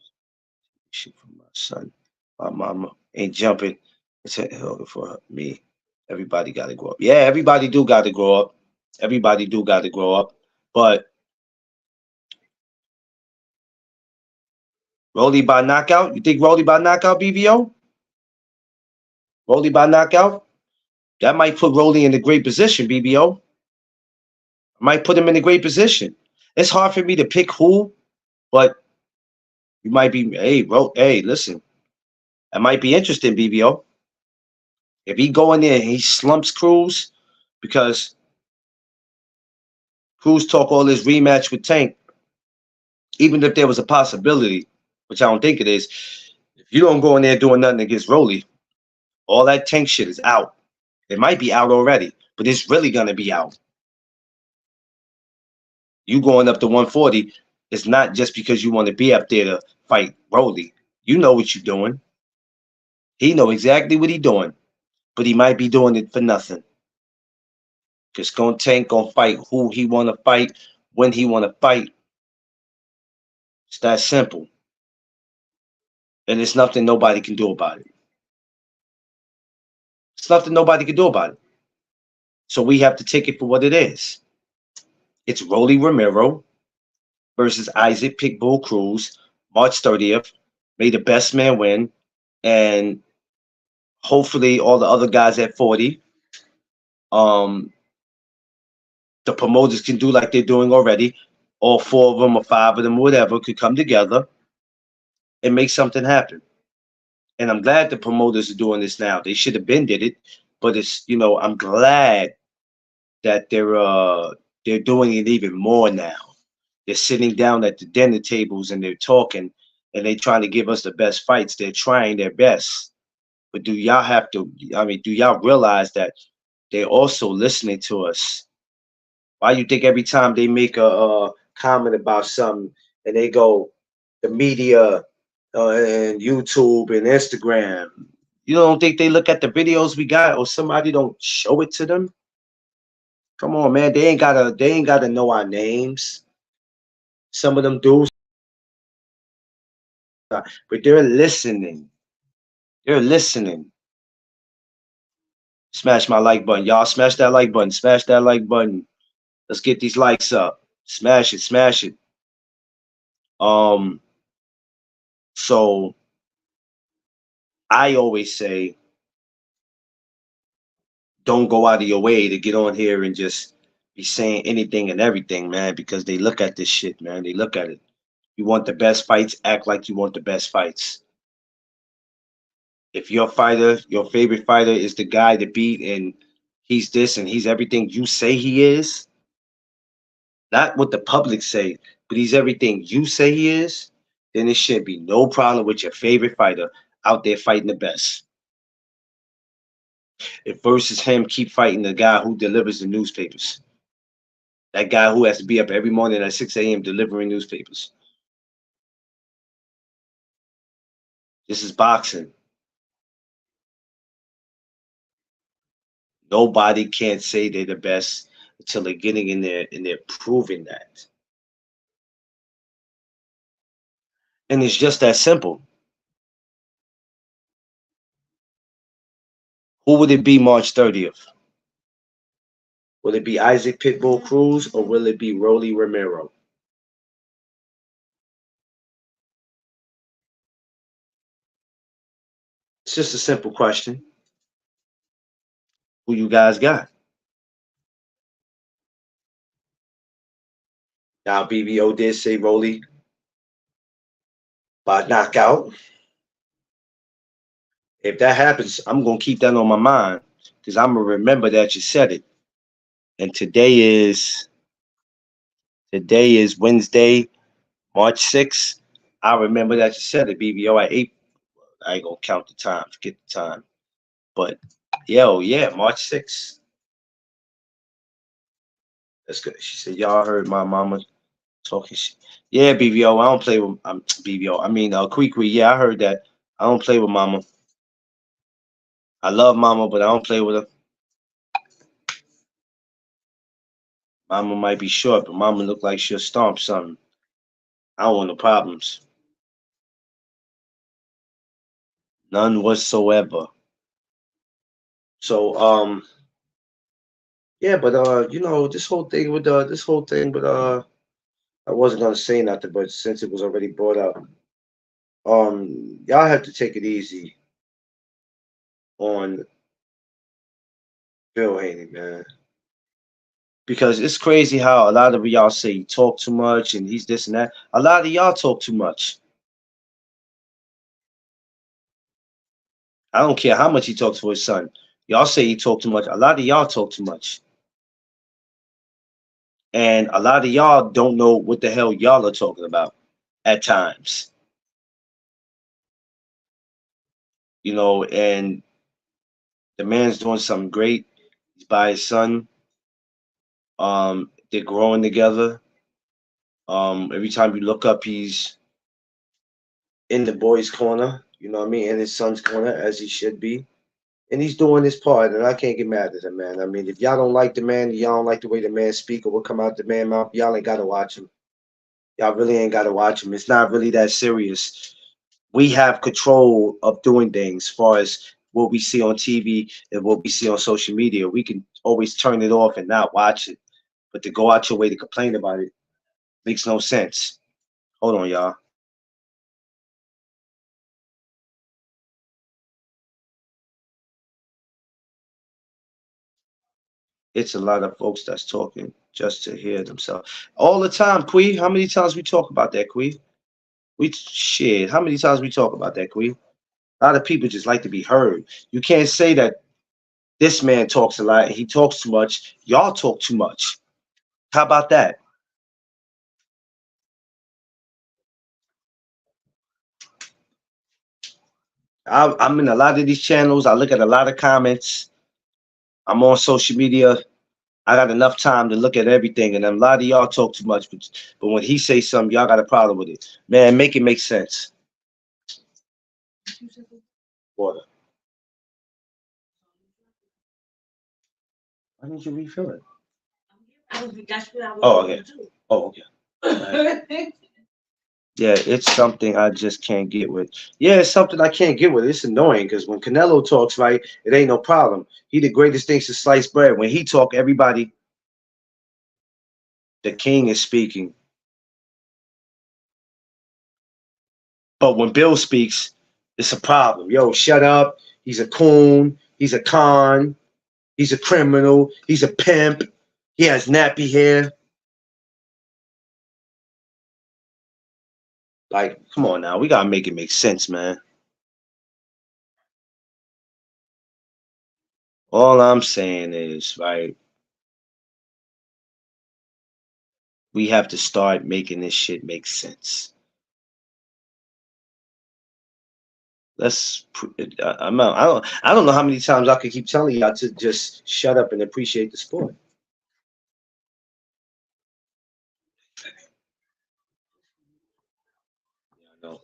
shit for my son. My mama ain't jumping. It's a hell for me. Everybody got to grow up. Yeah, everybody do got to grow up. Everybody do got to grow up. But Rolly by knockout? You think Rolly by knockout, BVO? Rolly by knockout? That might put Rolly in a great position, BBO. Might put him in a great position. It's hard for me to pick who, but you might be, hey, listen, that might be interesting, BBO. If he go in there and he slumps Cruz, because Cruz talk all this rematch with Tank, even if there was a possibility, which I don't think it is, if you don't go in there doing nothing against Rolly, all that Tank shit is out. It might be out already, but it's really gonna be out. You going up to 140, it's not just because you want to be up there to fight Rolly. You know what you're doing. He know exactly what he doing, but he might be doing it for nothing. Just gonna Tank gonna fight who he want to fight, when he want to fight. It's that simple, and it's nothing nobody can do about it. It's nothing nobody can do about it. So we have to take it for what it is. It's Rolly Romero versus Isaac Pitbull Cruz, March 30th. May the best man win, and hopefully all the other guys at 40. Um, the promoters can do like they're doing already. all four of them or five of them, whatever, could come together and make something happen. And I'm glad the promoters are doing this now. They should have been did it, but it's I'm glad that they're doing it even more now. They're sitting down at the dinner tables and they're talking and they're trying to give us the best fights. They're trying their best. But do y'all have to, I mean, do y'all realize that they're also listening to us? Why you think every time they make a comment about something and they go, the media and YouTube and Instagram, you don't think they look at the videos we got or somebody don't show it to them? Come on, man. They ain't gotta know our names. Some of them do, but they're listening. They're listening. Smash my like button. Y'all smash that like button. Smash that like button. Let's get these likes up. Smash it, smash it. Um, so I always say don't go out of your way to get on here and just be saying anything and everything, man, because they look at this shit, man. They look at it. You want the best fights, act like you want the best fights. If your fighter, your favorite fighter is the guy to beat and he's this and he's everything you say he is, not what the public say, but he's everything you say he is, then it should be no problem with your favorite fighter out there fighting the best. If versus him keep fighting the guy who delivers the newspapers, that guy who has to be up every morning at 6 a.m. delivering newspapers. This is boxing. Nobody can't say they're the best until they're getting in there and they're proving that. And it's just that simple. Who would it be March 30th? Will it be Isaac Pitbull Cruz or will it be Rolly Romero? It's just a simple question. Who you guys got? Now, BBO did say Rolly by knockout. If that happens, I'm going to keep that on my mind because I'm going to remember that you said it. And today is Wednesday, March 6th. I remember that you said it, BBO at 8. I ain't going to count the time, forget the time. But, yeah, March 6th. That's good. She said, y'all heard my mama talking shit. Yeah, BBO, I don't play with BBO. I mean, Kwee. Yeah, I heard that. I don't play with mama. I love mama, but I don't play with her. Mama might be short, but mama look like she'll stomp something. I don't want no problems. None whatsoever. So, yeah, but I wasn't gonna say nothing, but since it was already brought up, y'all have to take it easy on Bill Haney, man. Because it's crazy how a lot of y'all say he talk too much and he's this and that. A lot of y'all talk too much. I don't care how much he talks for his son. Y'all say he talk too much. A lot of y'all talk too much. And a lot of y'all don't know what the hell y'all are talking about at times. And the man's doing something great. He's by his son. They're growing together. Every time you look up, he's in the boy's corner, you know what I mean, in his son's corner, as he should be. And he's doing his part, and I can't get mad at him, man. I mean, if y'all don't like the man, y'all don't like the way the man speak or what come out the man mouth, y'all ain't gotta watch him. Y'all really ain't gotta watch him. It's not really that serious. We have control of doing things as far as what we see on TV and what we see on social media. We can always turn it off and not watch it. But to go out your way to complain about it makes no sense. Hold on, y'all. It's a lot of folks that's talking just to hear themselves all the time. Quee, how many times we talk about that, Quee? We shit. How many times we talk about that, Quee? A lot of people just like to be heard. You can't say that this man talks a lot and he talks too much. Y'all talk too much. How about that? I'm in a lot of these channels. I look at a lot of comments. I'm on social media. I got enough time to look at everything, and a lot of y'all talk too much. But when he say something, y'all got a problem with it. Man, make it make sense. Water. Why didn't you refill it? Oh, okay. Oh, okay. Right. Yeah, it's something I just can't get with. Yeah, it's something I can't get with. It's annoying because when CANELO talks, right, it ain't no problem. He the greatest thing since sliced bread. When he talk, everybody, the king is speaking. But when Bill speaks, it's a problem. Yo, shut up. He's a coon. He's a con. He's a criminal. He's a pimp. He has nappy hair. Like, come on now. We gotta make it make sense, man. All I'm saying is, right, we have to start making this shit make sense. Let's. I'm out. I don't know how many times I could keep telling y'all to just shut up and appreciate the sport. I know.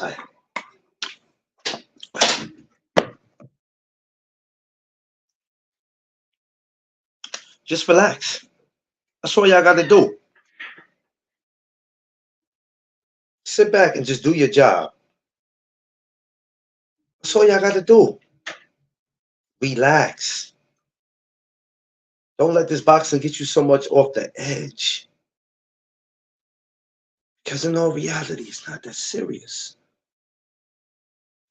All right. Just relax. That's all y'all got to do. Sit back and just do your job. That's all y'all got to do. Relax. Don't let this boxing get you so much off the edge. Because in all reality, it's not that serious.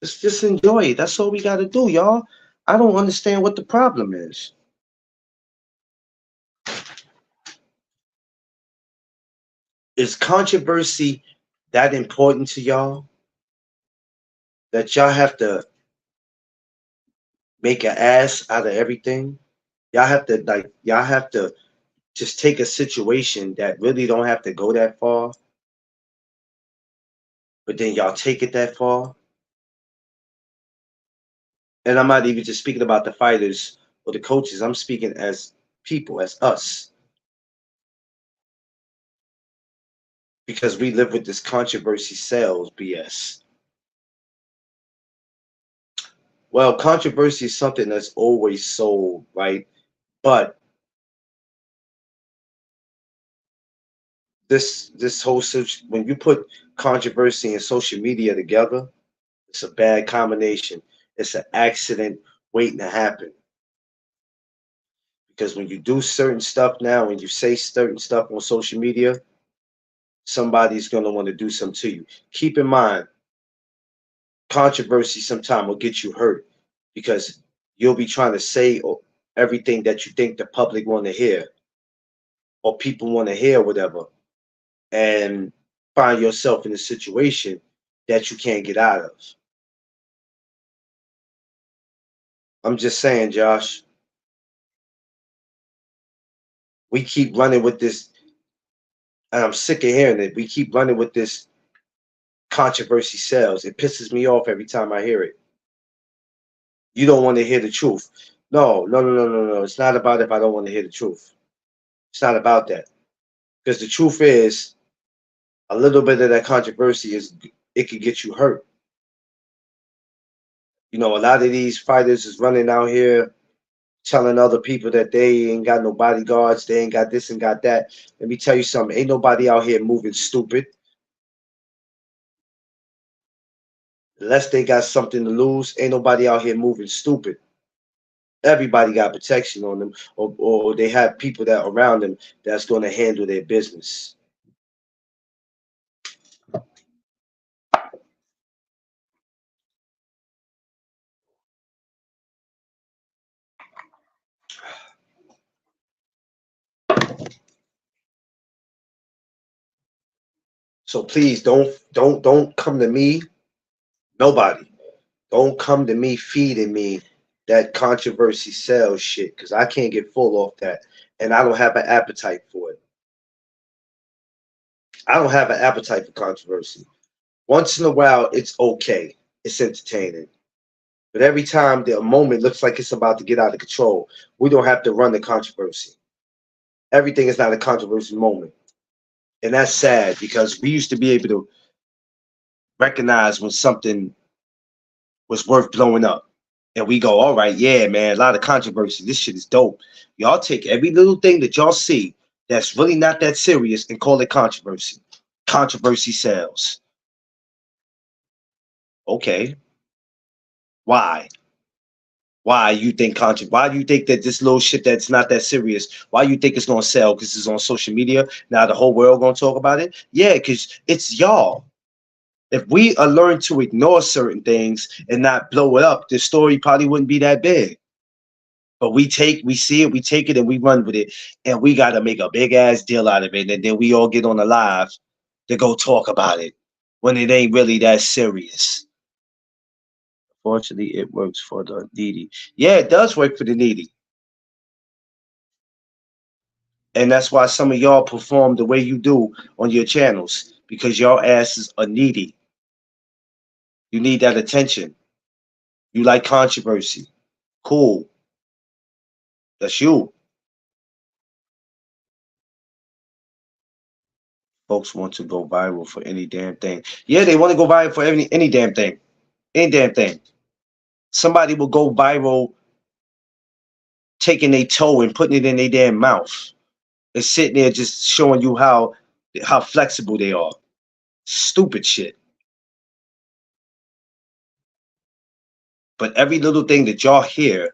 Just enjoy it. That's all we got to do, y'all. I don't understand what the problem is. Is controversy that important to y'all that y'all have to make an ass out of everything? Y'all have to just take a situation that really don't have to go that far, but then y'all take it that far. And I'm not even just speaking about the fighters or the coaches. I'm speaking as people, as us, because we live with this controversy sells BS. Well, controversy is something that's always sold, right? But this whole when you put controversy and social media together, it's a bad combination. It's an accident waiting to happen. Because when you do certain stuff now, when you say certain stuff on social media, somebody's gonna want to do something to you. Keep in mind, controversy sometimes will get you hurt because you'll be trying to say everything that you think the public want to hear or people want to hear, whatever, and find yourself in a situation that you can't get out of. I'm just saying, Josh, we keep running with this, and I'm sick of hearing it. We keep running with this controversy sells. It pisses me off every time I hear it. You don't want to hear the truth. No, no, no, no, no, no. It's not about if I don't want to hear the truth. It's not about that. Because the truth is, a little bit of that controversy is it could get you hurt. You know, a lot of these fighters is running out here telling other people that they ain't got no bodyguards, they ain't got this and got that. Let me tell you something, ain't nobody out here moving stupid. Unless they got something to lose, ain't nobody out here moving stupid. Everybody got protection on them, or they have people that around them that's going to handle their business. So please don't come to me. Nobody. Don't come to me feeding me that controversy sells shit because I can't get full off that. And I don't have an appetite for it. I don't have an appetite for controversy. Once in a while, it's okay. It's entertaining. But every time the moment looks like it's about to get out of control, we don't have to run the controversy. Everything is not a controversy moment. And that's sad because we used to be able to recognize when something was worth blowing up. And we go, all right, yeah, man, a lot of controversy. This shit is dope. Y'all take every little thing that y'all see that's really not that serious and call it controversy. Controversy sells. Okay. Why? Why you think why do you think that this little shit that's not that serious, why you think it's gonna sell? Because it's on social media. Now the whole world gonna talk about it? Yeah, because it's y'all. If we learn to ignore certain things and not blow it up, the story probably wouldn't be that big. But we see it, we take it, and we run with it, and we got to make a big ass deal out of it, and then we all get on the live to go talk about it when it ain't really that serious. Fortunately, it works for the needy. Yeah, it does work for the needy, and that's why some of y'all perform the way you do on your channels because y'all asses are needy. You need that attention. You like controversy. Cool, that's you. Folks want to go viral for any damn thing. Yeah, they want to go viral for any damn thing. Any damn thing. Somebody will go viral taking a toe and putting it in their damn mouth and sitting there just showing you how flexible they are. Stupid shit. But every little thing that y'all hear,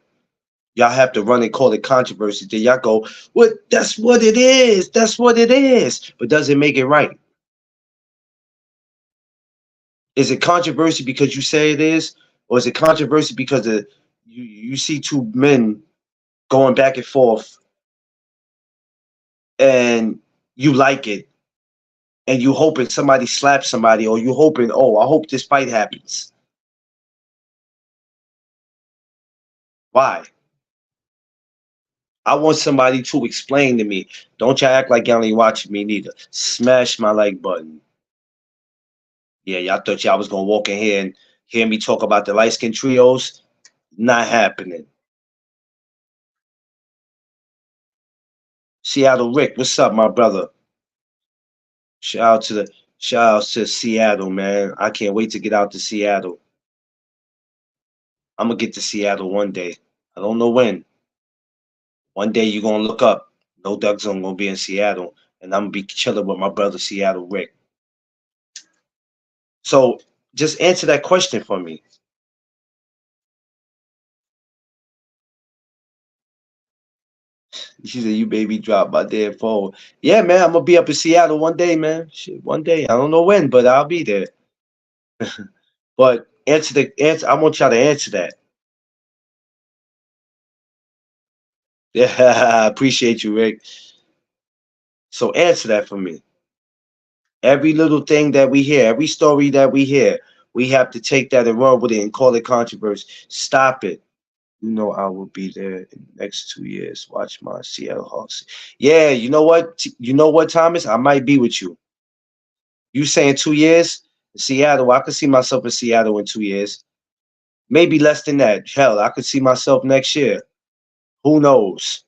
y'all have to run and call it controversy. Then y'all go, "What? That's what it is. That's what it is." But does it make it right? Is it controversy because you say it is, or is it controversy because you see two men going back and forth and you like it and you hoping somebody slaps somebody or you hoping, oh, I hope this fight happens. Why? I want somebody to explain to me. Don't y'all act like y'all ain't watching me neither. Smash my like button. Yeah, y'all thought y'all was gonna walk in here and hear me talk about the light skin trios. Not happening. Seattle Rick, what's up, my brother? Shout out to Seattle, man. I can't wait to get out to Seattle. I'm gonna get to Seattle one day. I don't know when. One day you're gonna look up. No Duck Zone gonna be in Seattle, and I'm gonna be chilling with my brother Seattle Rick. So just answer that question for me. She said, "You baby drop my damn phone." Yeah, man, I'm gonna be up in Seattle one day, man. Shit, one day. I don't know when, but I'll be there. But answer the answer. I want y'all to answer that. Yeah, I appreciate you, Rick. So answer that for me. Every little thing that we hear, every story that we hear, we have to take that and run with it and call it controversy. Stop it. You know I will be there in the next 2 years. Watch my Seattle Hawks. Yeah, you know what? You know what, Thomas? I might be with you. You saying 2 years? Seattle, I could see myself in Seattle in 2 years. Maybe less than that. Hell, I could see myself next year. Who knows?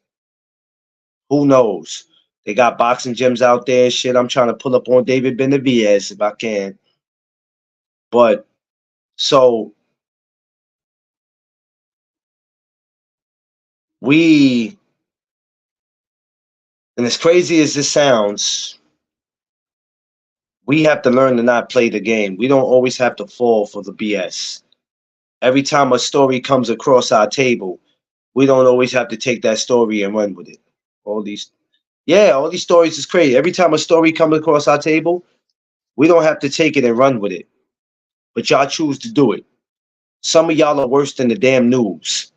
Who knows? They got boxing gyms out there. Shit, I'm trying to pull up on David Benavidez if I can. But so we, and as crazy as this sounds, we have to learn to not play the game. We don't always have to fall for the BS. Every time a story comes across our table, we don't always have to take that story and run with it. All these, yeah, all these stories is crazy. Every time a story comes across our table, we don't have to take it and run with it. But y'all choose to do it. Some of y'all are worse than the damn news.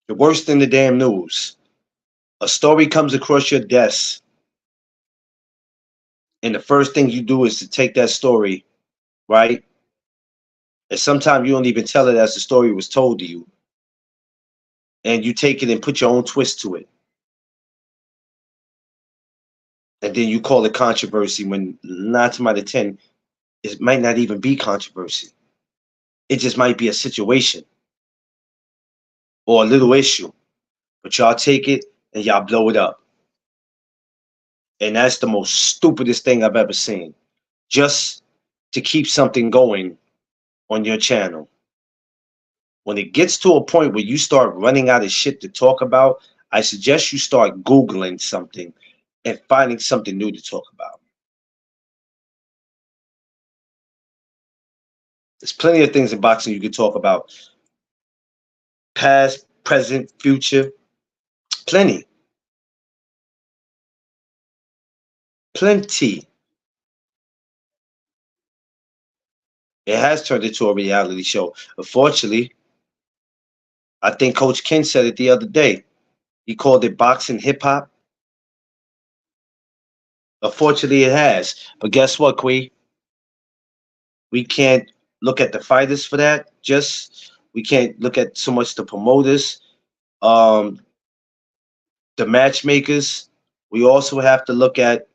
The worst in the damn news. A story comes across your desk, and the first thing you do is to take that story, right? And sometimes you don't even tell it as the story was told to you. And you take it and put your own twist to it. And then you call it controversy when 9 out of 10, it might not even be controversy. It just might be a situation or a little issue. But y'all take it and y'all blow it up. And that's the most stupidest thing I've ever seen. Just to keep something going on your channel. When it gets to a point where you start running out of shit to talk about, I suggest you start Googling something and finding something new to talk about. There's plenty of things in boxing you can talk about. Past, present, future. Plenty. Plenty. It has turned into a reality show. Unfortunately, I think Coach Ken said it the other day. He called it boxing hip hop. Unfortunately, it has. But guess what, Quee? We can't look at the fighters for that. We can't look at so much the promoters, um, the matchmakers. We also have to look at.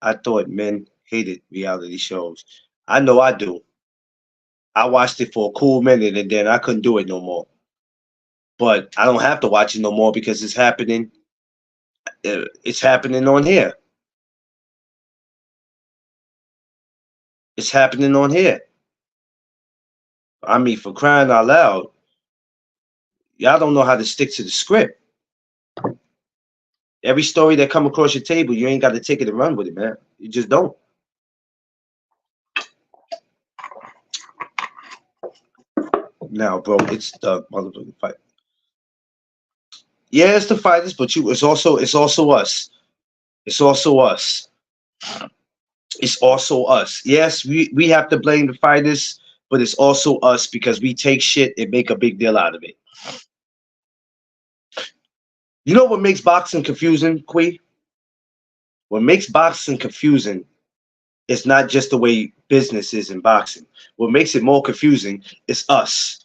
I thought men hated reality shows. I know I do. I watched it for a cool minute and then I couldn't do it no more. But I don't have to watch it no more because it's happening. It's happening on here. It's happening on here. I mean, for crying out loud, y'all don't know how to stick to the script. Every story that come across your table, you ain't got to take it and run with it, man. You just don't. Now, bro, it's the motherfucking fight. Yeah, it's the fighters, but it's also us. It's also us. It's also us. Yes, we have to blame the fighters, but it's also us because we take shit and make a big deal out of it. You know what makes boxing confusing, Quee? What makes boxing confusing is not just the way business is in boxing. What makes it more confusing is us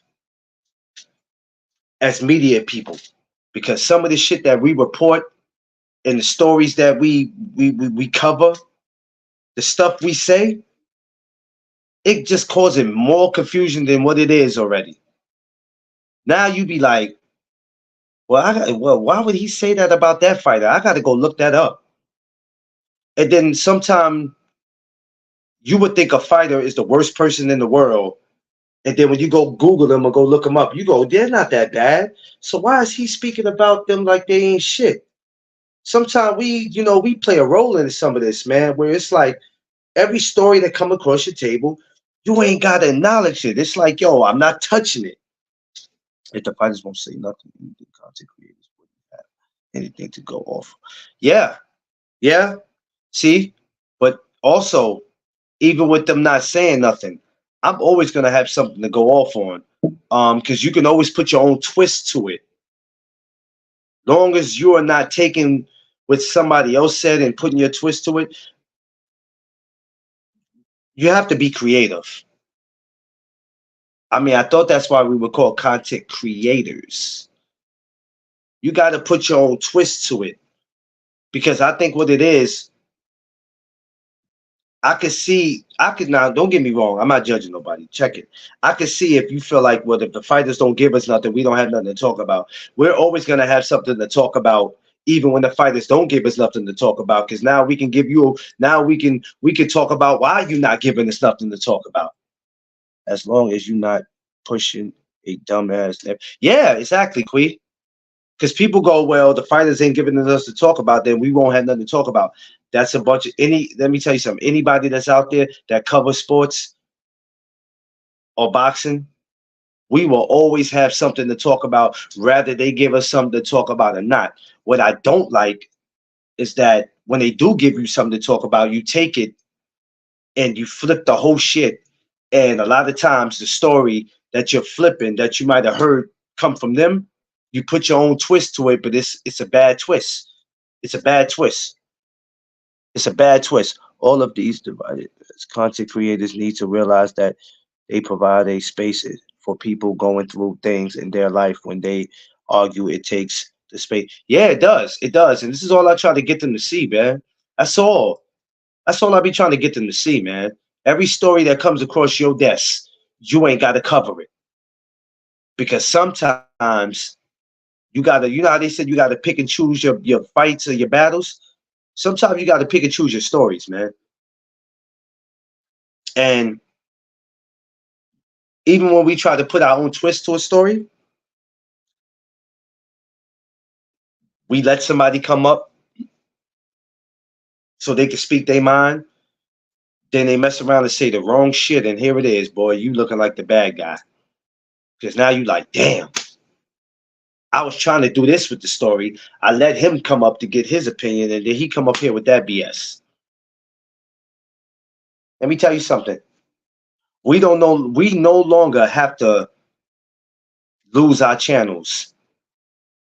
as media people. Because some of the shit that we report and the stories that we cover, the stuff we say, it just causes more confusion than what it is already. Now you be like, well, why would he say that about that fighter? I got to go look that up. And then sometime you would think a fighter is the worst person in the world. And then when you go Google them or go look them up, you go, they're not that bad. So why is he speaking about them like they ain't shit? Sometimes we play a role in some of this, man, where it's like every story that come across your table, you ain't got to acknowledge it. It's like, yo, I'm not touching it. If the fighters won't say nothing, the content creators wouldn't have anything to go off. Yeah. See? But also, even with them not saying nothing, I'm always gonna have something to go off on. Because you can always put your own twist to it. Long as you are not taking what somebody else said and putting your twist to it, you have to be creative. I mean, I thought that's why we were called content creators. You got to put your own twist to it. Because I think what it is, now, don't get me wrong, I'm not judging nobody. Check it. I can see if you feel like, well, if the fighters don't give us nothing, we don't have nothing to talk about. We're always going to have something to talk about, even when the fighters don't give us nothing to talk about. Because now we can talk about why you're not giving us nothing to talk about. As long as you're not pushing a dumbass. Yeah, exactly, Quee. Because people go, well, the fighters ain't giving us to talk about, then we won't have nothing to talk about. That's a bunch of let me tell you something. Anybody that's out there that covers sports or boxing, we will always have something to talk about, rather they give us something to talk about or not. What I don't like is that when they do give you something to talk about, you take it and you flip the whole shit. And a lot of times the story that you're flipping that you might have heard come from them, You put your own twist to it, but it's a bad twist. It's a bad twist. It's a bad twist. All of these divided content creators need to realize that they provide a space for people going through things in their life when they argue. It takes the space. Yeah, it does. It does. And this is all I try to get them to see, man. That's all. That's all I be trying to get them to see, man. Every story that comes across your desk, you ain't got to cover it. Because sometimes you gotta, you know how they said you gotta pick and choose your fights or your battles? Sometimes you gotta pick and choose your stories, man. And even when we try to put our own twist to a story, we let somebody come up so they can speak their mind. Then they mess around and say the wrong shit, and here it is, boy. You looking like the bad guy. Because now you like, damn, I was trying to do this with the story. I let him come up to get his opinion, and then he come up here with that BS. Let me tell you something. We don't know. We no longer have to lose our channels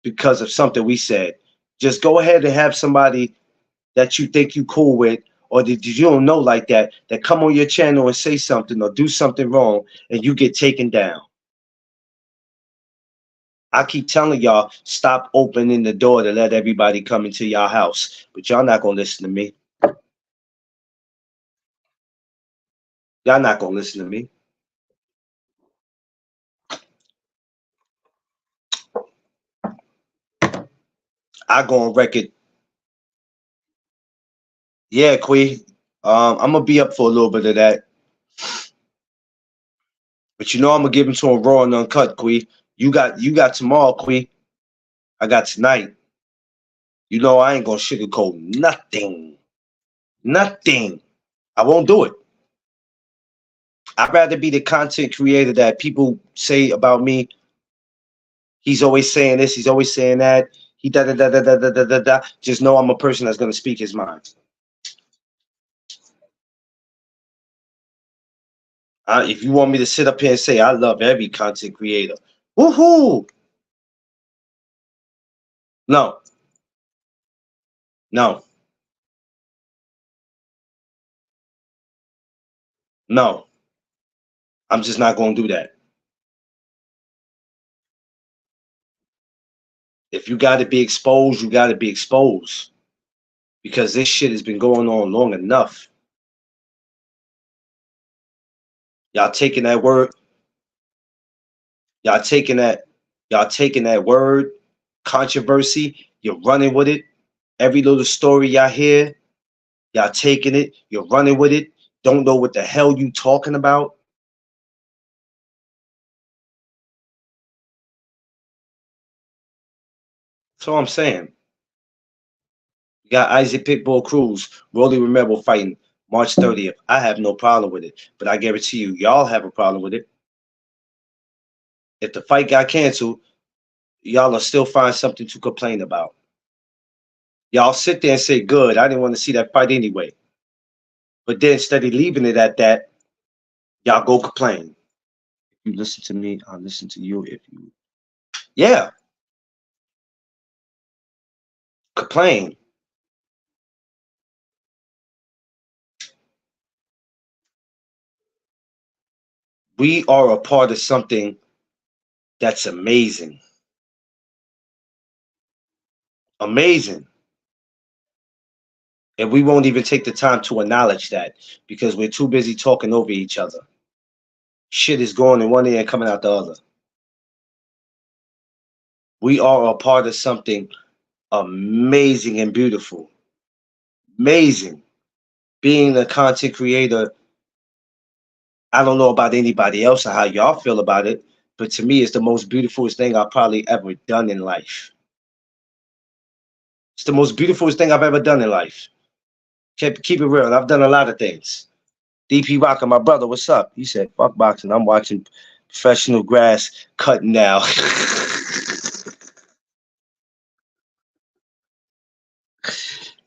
because of something we said. Just go ahead and have somebody that you think you cool with, or that you don't know like that, that come on your channel and say something or do something wrong, and you get taken down. I keep telling y'all, stop opening the door to let everybody come into your house, but y'all not gonna listen to me. Y'all not gonna listen to me. I go on record. Yeah, Quee. I'm gonna be up for a little bit of that. But you know I'm gonna give him to him raw and uncut, Quee. You got tomorrow, Quee. I got tonight. You know I ain't gonna sugarcoat nothing. Nothing. I won't do it. I'd rather be the content creator that people say about me. He's always saying this, he's always saying that. He da da da da da da da da da. Just know I'm a person that's gonna speak his mind. If you want me to sit up here and say I love every content creator, woohoo! No, no, no. I'm just not gonna do that. If you gotta be exposed, you gotta be exposed. Because this shit has been going on long enough. Y'all taking that word, y'all taking that word, controversy, you're running with it. Every little story y'all hear, y'all taking it, you're running with it, don't know what the hell you talking about. That's all I'm saying. You got Isaac Pitbull Cruz, Rolly Romero fighting March 30th. I have no problem with it, but I guarantee you, y'all have a problem with it. If the fight got canceled, y'all will still find something to complain about. Y'all sit there and say, good, I didn't want to see that fight anyway. But then instead of leaving it at that, y'all go complain. If you listen to me, I'll listen to you. If you, yeah, complain. We are a part of something that's amazing. Amazing. And we won't even take the time to acknowledge that because we're too busy talking over each other. Shit is going in one ear and coming out the other. We are a part of something amazing and beautiful. Amazing. Being a content creator, I don't know about anybody else or how y'all feel about it, but to me, it's the most beautifulest thing I've probably ever done in life. It's the most beautifulest thing I've ever done in life. Keep it real. I've done a lot of things. DP Rocker, my brother, what's up? He said, fuck boxing. I'm watching professional grass cutting now.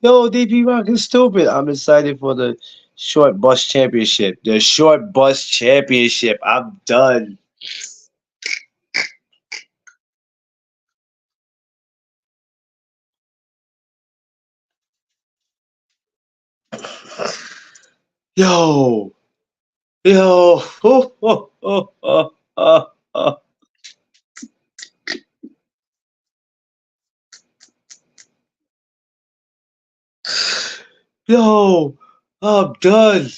Yo, DP Rock is stupid. I'm excited for the short bus championship. The short bus championship. I'm done. Yo, yo, oh, oh, oh, oh, oh, oh. Yo, I'm done.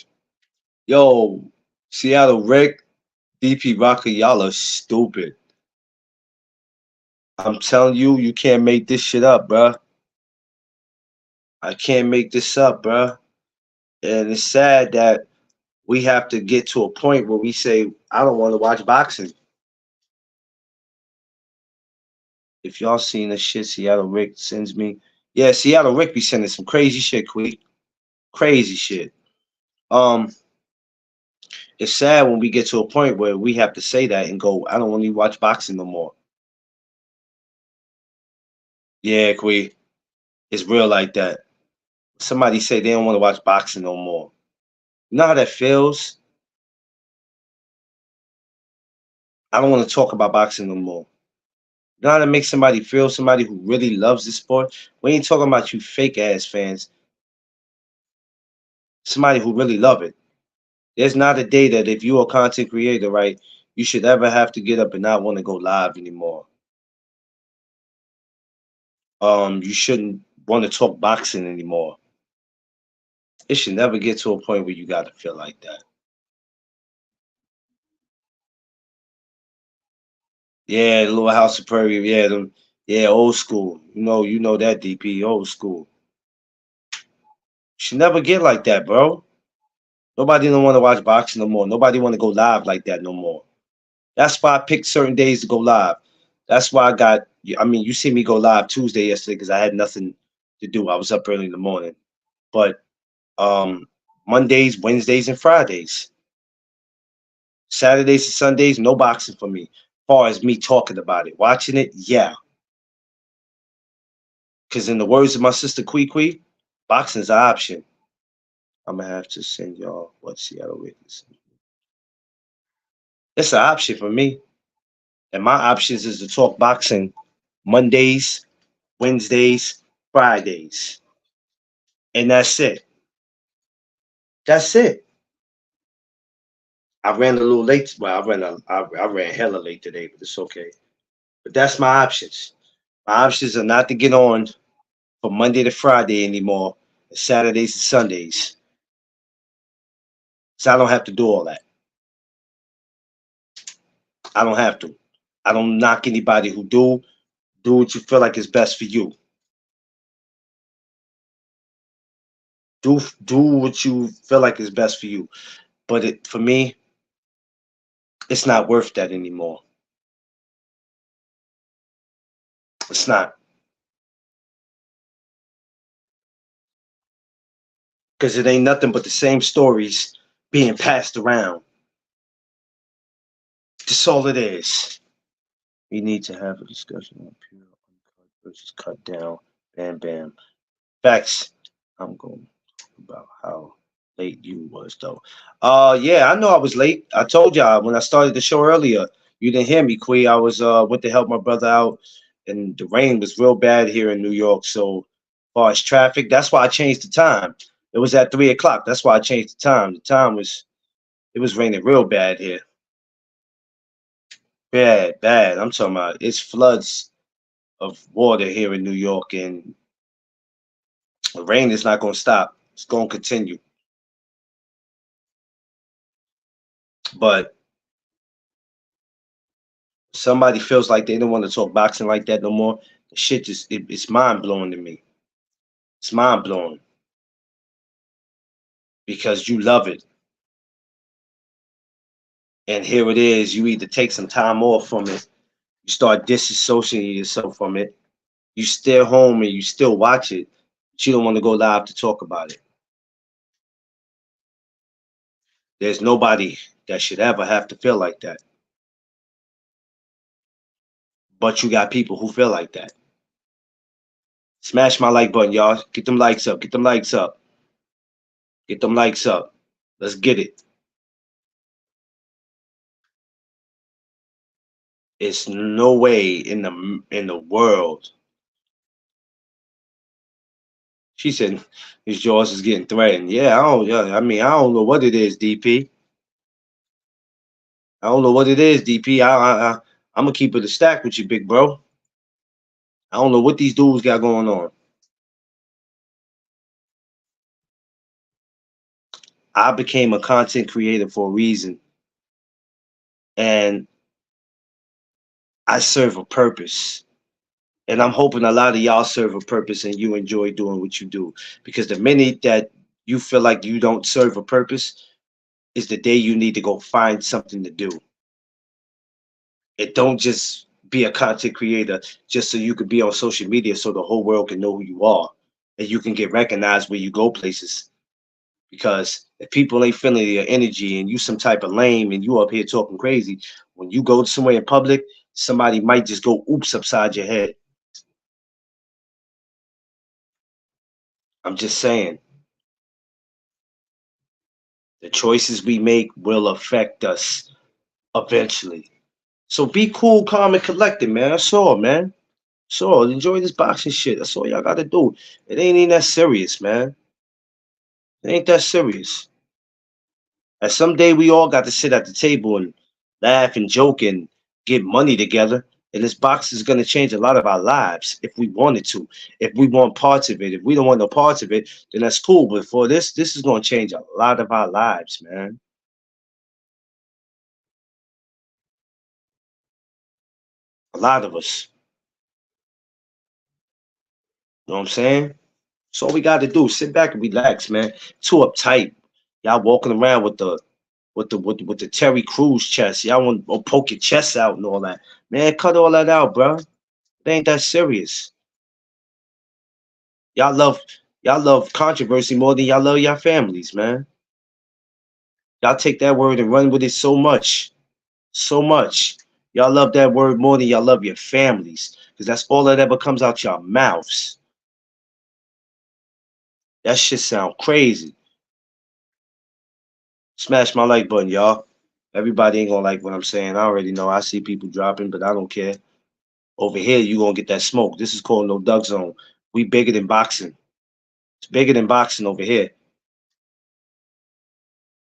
Yo, Seattle Rick, DP Rocker, y'all are stupid. I'm telling you, you can't make this shit up, bruh. I can't make this up, bruh. And it's sad that we have to get to a point where we say, I don't want to watch boxing. If y'all seen the shit Seattle Rick sends me, yeah, Seattle Rick be sending some crazy shit, Queek. Crazy shit. Um, it's sad when we get to a point where we have to say that and go, I don't want to watch boxing no more. Yeah, Queek. It's real like that. Somebody say they don't want to watch boxing no more. You know how that feels? I don't want to talk about boxing no more. You know how to make somebody feel, somebody who really loves the sport? We ain't talking about you fake ass fans. Somebody who really love it. There's not a day that if you're a content creator, right, you should ever have to get up and not want to go live anymore. You shouldn't want to talk boxing anymore. It should never get to a point where you got to feel like that. Yeah, the little House of Prairie, yeah, them, yeah, old school. You know that DP, old school. Should never get like that, bro. Nobody don't want to watch boxing no more. Nobody want to go live like that no more. That's why I picked certain days to go live. That's why I got. I mean, you see me go live Tuesday yesterday because I had nothing to do. I was up early in the morning. But um, Mondays, Wednesdays, and Fridays, Saturdays and Sundays, no boxing for me. As far as me talking about it, watching it, yeah. Because in the words of my sister Kwee, boxing's an option. I'm gonna have to send y'all what Seattle Witness. It's an option for me, and my options is to talk boxing Mondays, Wednesdays, Fridays, and that's it. That's it. I ran a little late. Well, I ran hella late today, but it's okay. But that's my options. My options are not to get on from Monday to Friday anymore, Saturdays and Sundays. So I don't have to do all that. I don't have to. I don't knock anybody who do. Do what you feel like is best for you. Do what you feel like is best for you. But for me, it's not worth that anymore. It's not. Because it ain't nothing but the same stories being passed around. That's all it is. We need to have a discussion on pure uncut versus cut down. Bam, bam. Facts. I'm going to talk about how late you was though. Yeah, I know I was late. I told y'all when I started the show earlier. You didn't hear me, Quee. I was went to help my brother out, and the rain was real bad here in New York. So, as far as traffic, that's why I changed the time. It was at 3 o'clock. That's why I changed the time. The time was it was raining real bad here. Bad, bad. I'm talking about it's floods of water here in New York, and the rain is not going to stop. It's going to continue. But somebody feels like they don't want to talk boxing like that no more. The shit just it's mind blowing to me. It's mind blowing because you love it, and here it is. You either take some time off from it, you start disassociating yourself from it. You stay home and you still watch it, but you don't want to go live to talk about it. There's nobody that should ever have to feel like that. But you got people who feel like that. Smash my like button, y'all. Get them likes up. Get them likes up. Get them likes up. Let's get it. It's no way in the world She said his jaws is getting threatened. Yeah, I don't. Yeah, I mean, I don't know what it is, DP. I don't know what it is, DP. I'm gonna keep it a stack with you, big bro. I don't know what these dudes got going on. I became a content creator for a reason, and I serve a purpose. And I'm hoping a lot of y'all serve a purpose and you enjoy doing what you do. Because the minute that you feel like you don't serve a purpose is the day you need to go find something to do. It don't just be a content creator just so you could be on social media so the whole world can know who you are and you can get recognized when you go places. Because if people ain't feeling your energy and you some type of lame and you up here talking crazy, when you go somewhere in public, somebody might just go oops upside your head. I'm just saying, the choices we make will affect us eventually. So be cool, calm, and collected, man. That's all, man. So enjoy this boxing shit. That's all y'all gotta do. It ain't even that serious, man. It ain't that serious. And someday we all got to sit at the table and laugh and joke and get money together. And this box is gonna change a lot of our lives if we wanted to. If we want parts of it. If we don't want no parts of it, then that's cool. But for this is gonna change a lot of our lives, man. A lot of us. You know what I'm saying? So all we got to do is sit back and relax, man. Too uptight. Y'all walking around with the Terry Cruz chest. Y'all want to poke your chest out and all that. Man, cut all that out, bro. It ain't that serious. Y'all love y'all love controversy more than y'all love your families, man. Y'all take that word and run with it so much. So much. Y'all love that word more than y'all love your families. Because that's all that ever comes out your mouths. That shit sound crazy. Smash my like button, y'all. Everybody ain't gonna like what I'm saying. I already know. I see people dropping, but I don't care. Over here, you gonna get that smoke. This is called No Duck Zone. We bigger than boxing. It's bigger than boxing over here.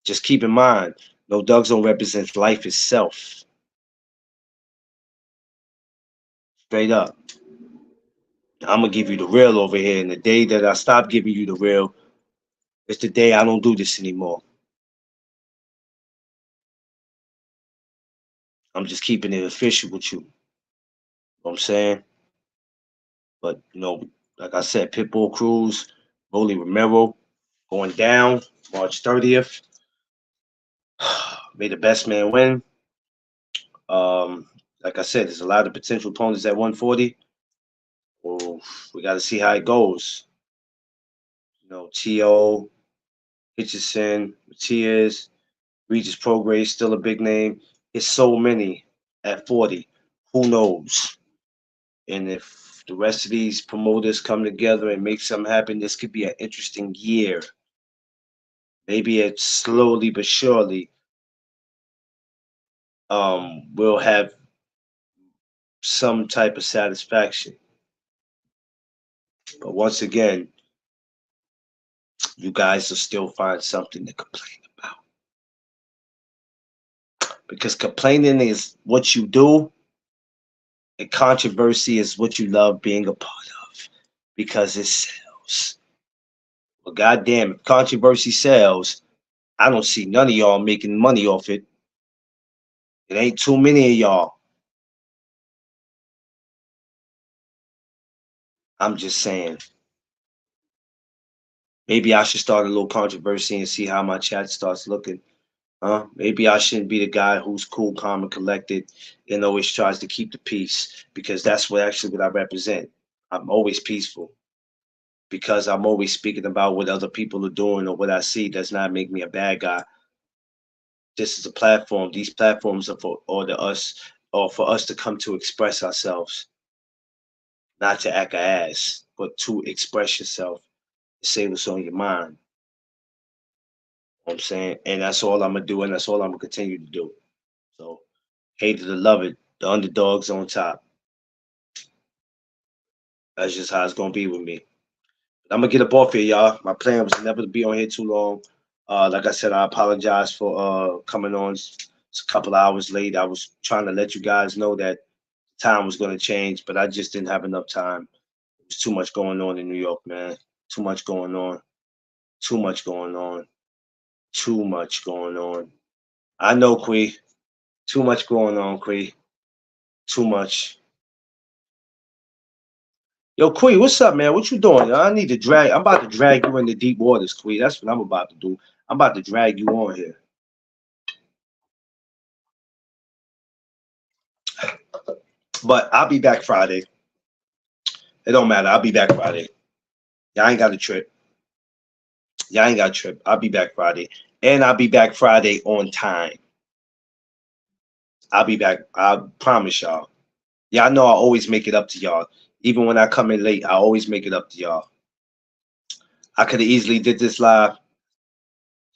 Just keep in mind, No Duck Zone represents life itself. Straight up. I'm gonna give you the real over here. And the day that I stop giving you the real, it's the day I don't do this anymore. I'm just keeping it official with you. You know what I'm saying? But like I said, Pitbull Cruz, Rolly Romero going down March 30th. May the best man win. Um, like I said, there's a lot of potential opponents at 140. Well, we got to see how it goes. T.O., Hitchison, Matias, Regis Prograis, still a big name. It's so many at 40. Who knows? And if the rest of these promoters come together and make something happen, this could be an interesting year. Maybe it's slowly but surely we'll have some type of satisfaction. But once again, you guys will still find something to complain about. Because complaining is what you do, and controversy is what you love being a part of. Because it sells. Well, goddamn, if controversy sells, I don't see none of y'all making money off it. It ain't too many of y'all. I'm just saying. Maybe I should start a little controversy and see how my chat starts looking. Huh? Maybe I shouldn't be the guy who's cool, calm, and collected and always tries to keep the peace because that's what I represent. I'm always peaceful because I'm always speaking about what other people are doing or what I see does not make me a bad guy. This is a platform. These platforms are for us to come to express ourselves, not to act a ass, but to express yourself, say what's on your mind. You know what I'm saying, and that's all I'm gonna do, and that's all I'm gonna continue to do. So, hate it or love it, the underdog's on top. That's just how it's gonna be with me. I'm gonna get up off here, y'all. My plan was never to be on here too long. Like I said, I apologize for coming on a couple of hours late. I was trying to let you guys know that time was gonna change, but I just didn't have enough time. There's too much going on in New York, man. Too much going on. Too much going on. Too much going on. I know, Quee. Too much going on, Quee. Too much. Yo, Quee, what's up, man? What you doing? I need to drag. I'm about to drag you into deep waters, Quee. That's what I'm about to do. I'm about to drag you on here. But I'll be back Friday. It don't matter. I'll be back Friday. Y'all ain't got a trip. Y'all ain't got a trip. I'll be back Friday. And I'll be back Friday on time. I'll be back. I promise y'all. Y'all know I always make it up to y'all. Even when I come in late, I always make it up to y'all. I could have easily did this live.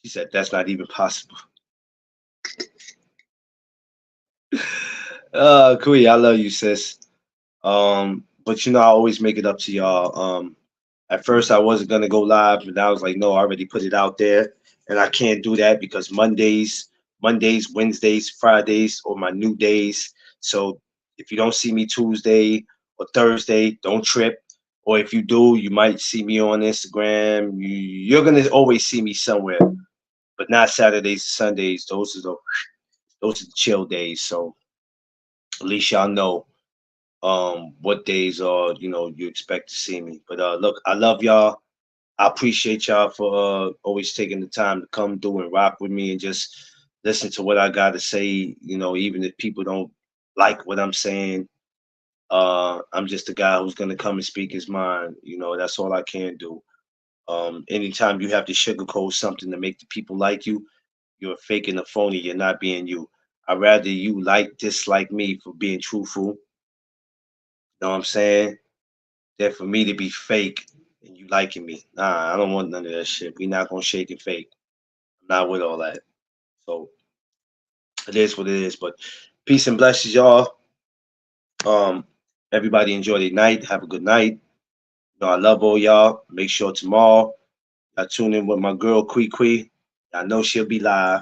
She said that's not even possible. Kui, I love you, sis. But you know I always make it up to y'all. At first I wasn't gonna go live, but I was like, no, I already put it out there, and I can't do that because Mondays, Wednesdays, Fridays are my new days. So if you don't see me Tuesday or Thursday, don't trip. Or if you do, you might see me on Instagram. You're gonna always see me somewhere, but not Saturdays, Sundays. Those are the chill days. So at least y'all know what days are you expect to see me. But look, I love y'all. I appreciate y'all for always taking the time to come through and rock with me and just listen to what I got to say. Even if people don't like what I'm saying, I'm just a guy who's gonna come and speak his mind. That's all I can do. Anytime you have to sugarcoat something to make the people like you, you're faking a phony. You're not being you. I'd rather you dislike me for being truthful. Know what I'm saying? Than for me to be fake and you liking me. Nah, I don't want none of that shit. We not gonna shake and fake. I'm not with all that. So it is what it is. But peace and blessings, y'all. Um, everybody enjoy their night. Have a good night. I love all y'all. Make sure tomorrow I tune in with my girl Kwee Kwee. I know she'll be live.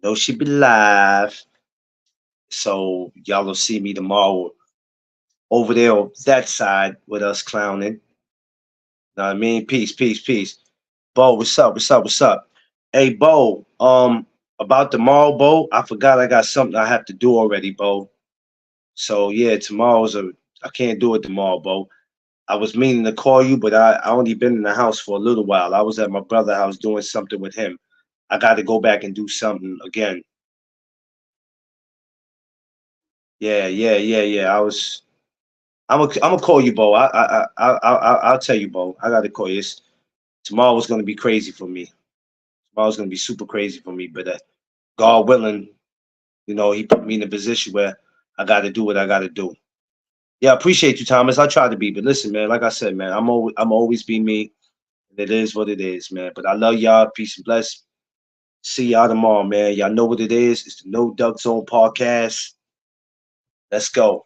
Know she'll be live. So y'all will see me tomorrow over there on that side with us clowning. Know what I mean? Peace, peace, peace. Bo, what's up? What's up? What's up? Hey, Bo. About tomorrow, Bo. I forgot I got something I have to do already, Bo. So yeah, I can't do it tomorrow, Bo. I was meaning to call you, but I only been in the house for a little while. I was at my brother's house doing something with him. I got to go back and do something again. Yeah, yeah, yeah, yeah. I'm gonna call you, Bo. I'll tell you, Bo. I got to call you. Tomorrow was gonna be crazy for me. Tomorrow's gonna be super crazy for me, but God willing, he put me in a position where I got to do what I got to do. Yeah, I appreciate you, Thomas. I try to be, but listen, man. Like I said, man, I'm always be me. And it is what it is, man. But I love y'all. Peace and bless. See y'all tomorrow, man. Y'all know what it is. It's the No Duck Zone podcast. Let's go.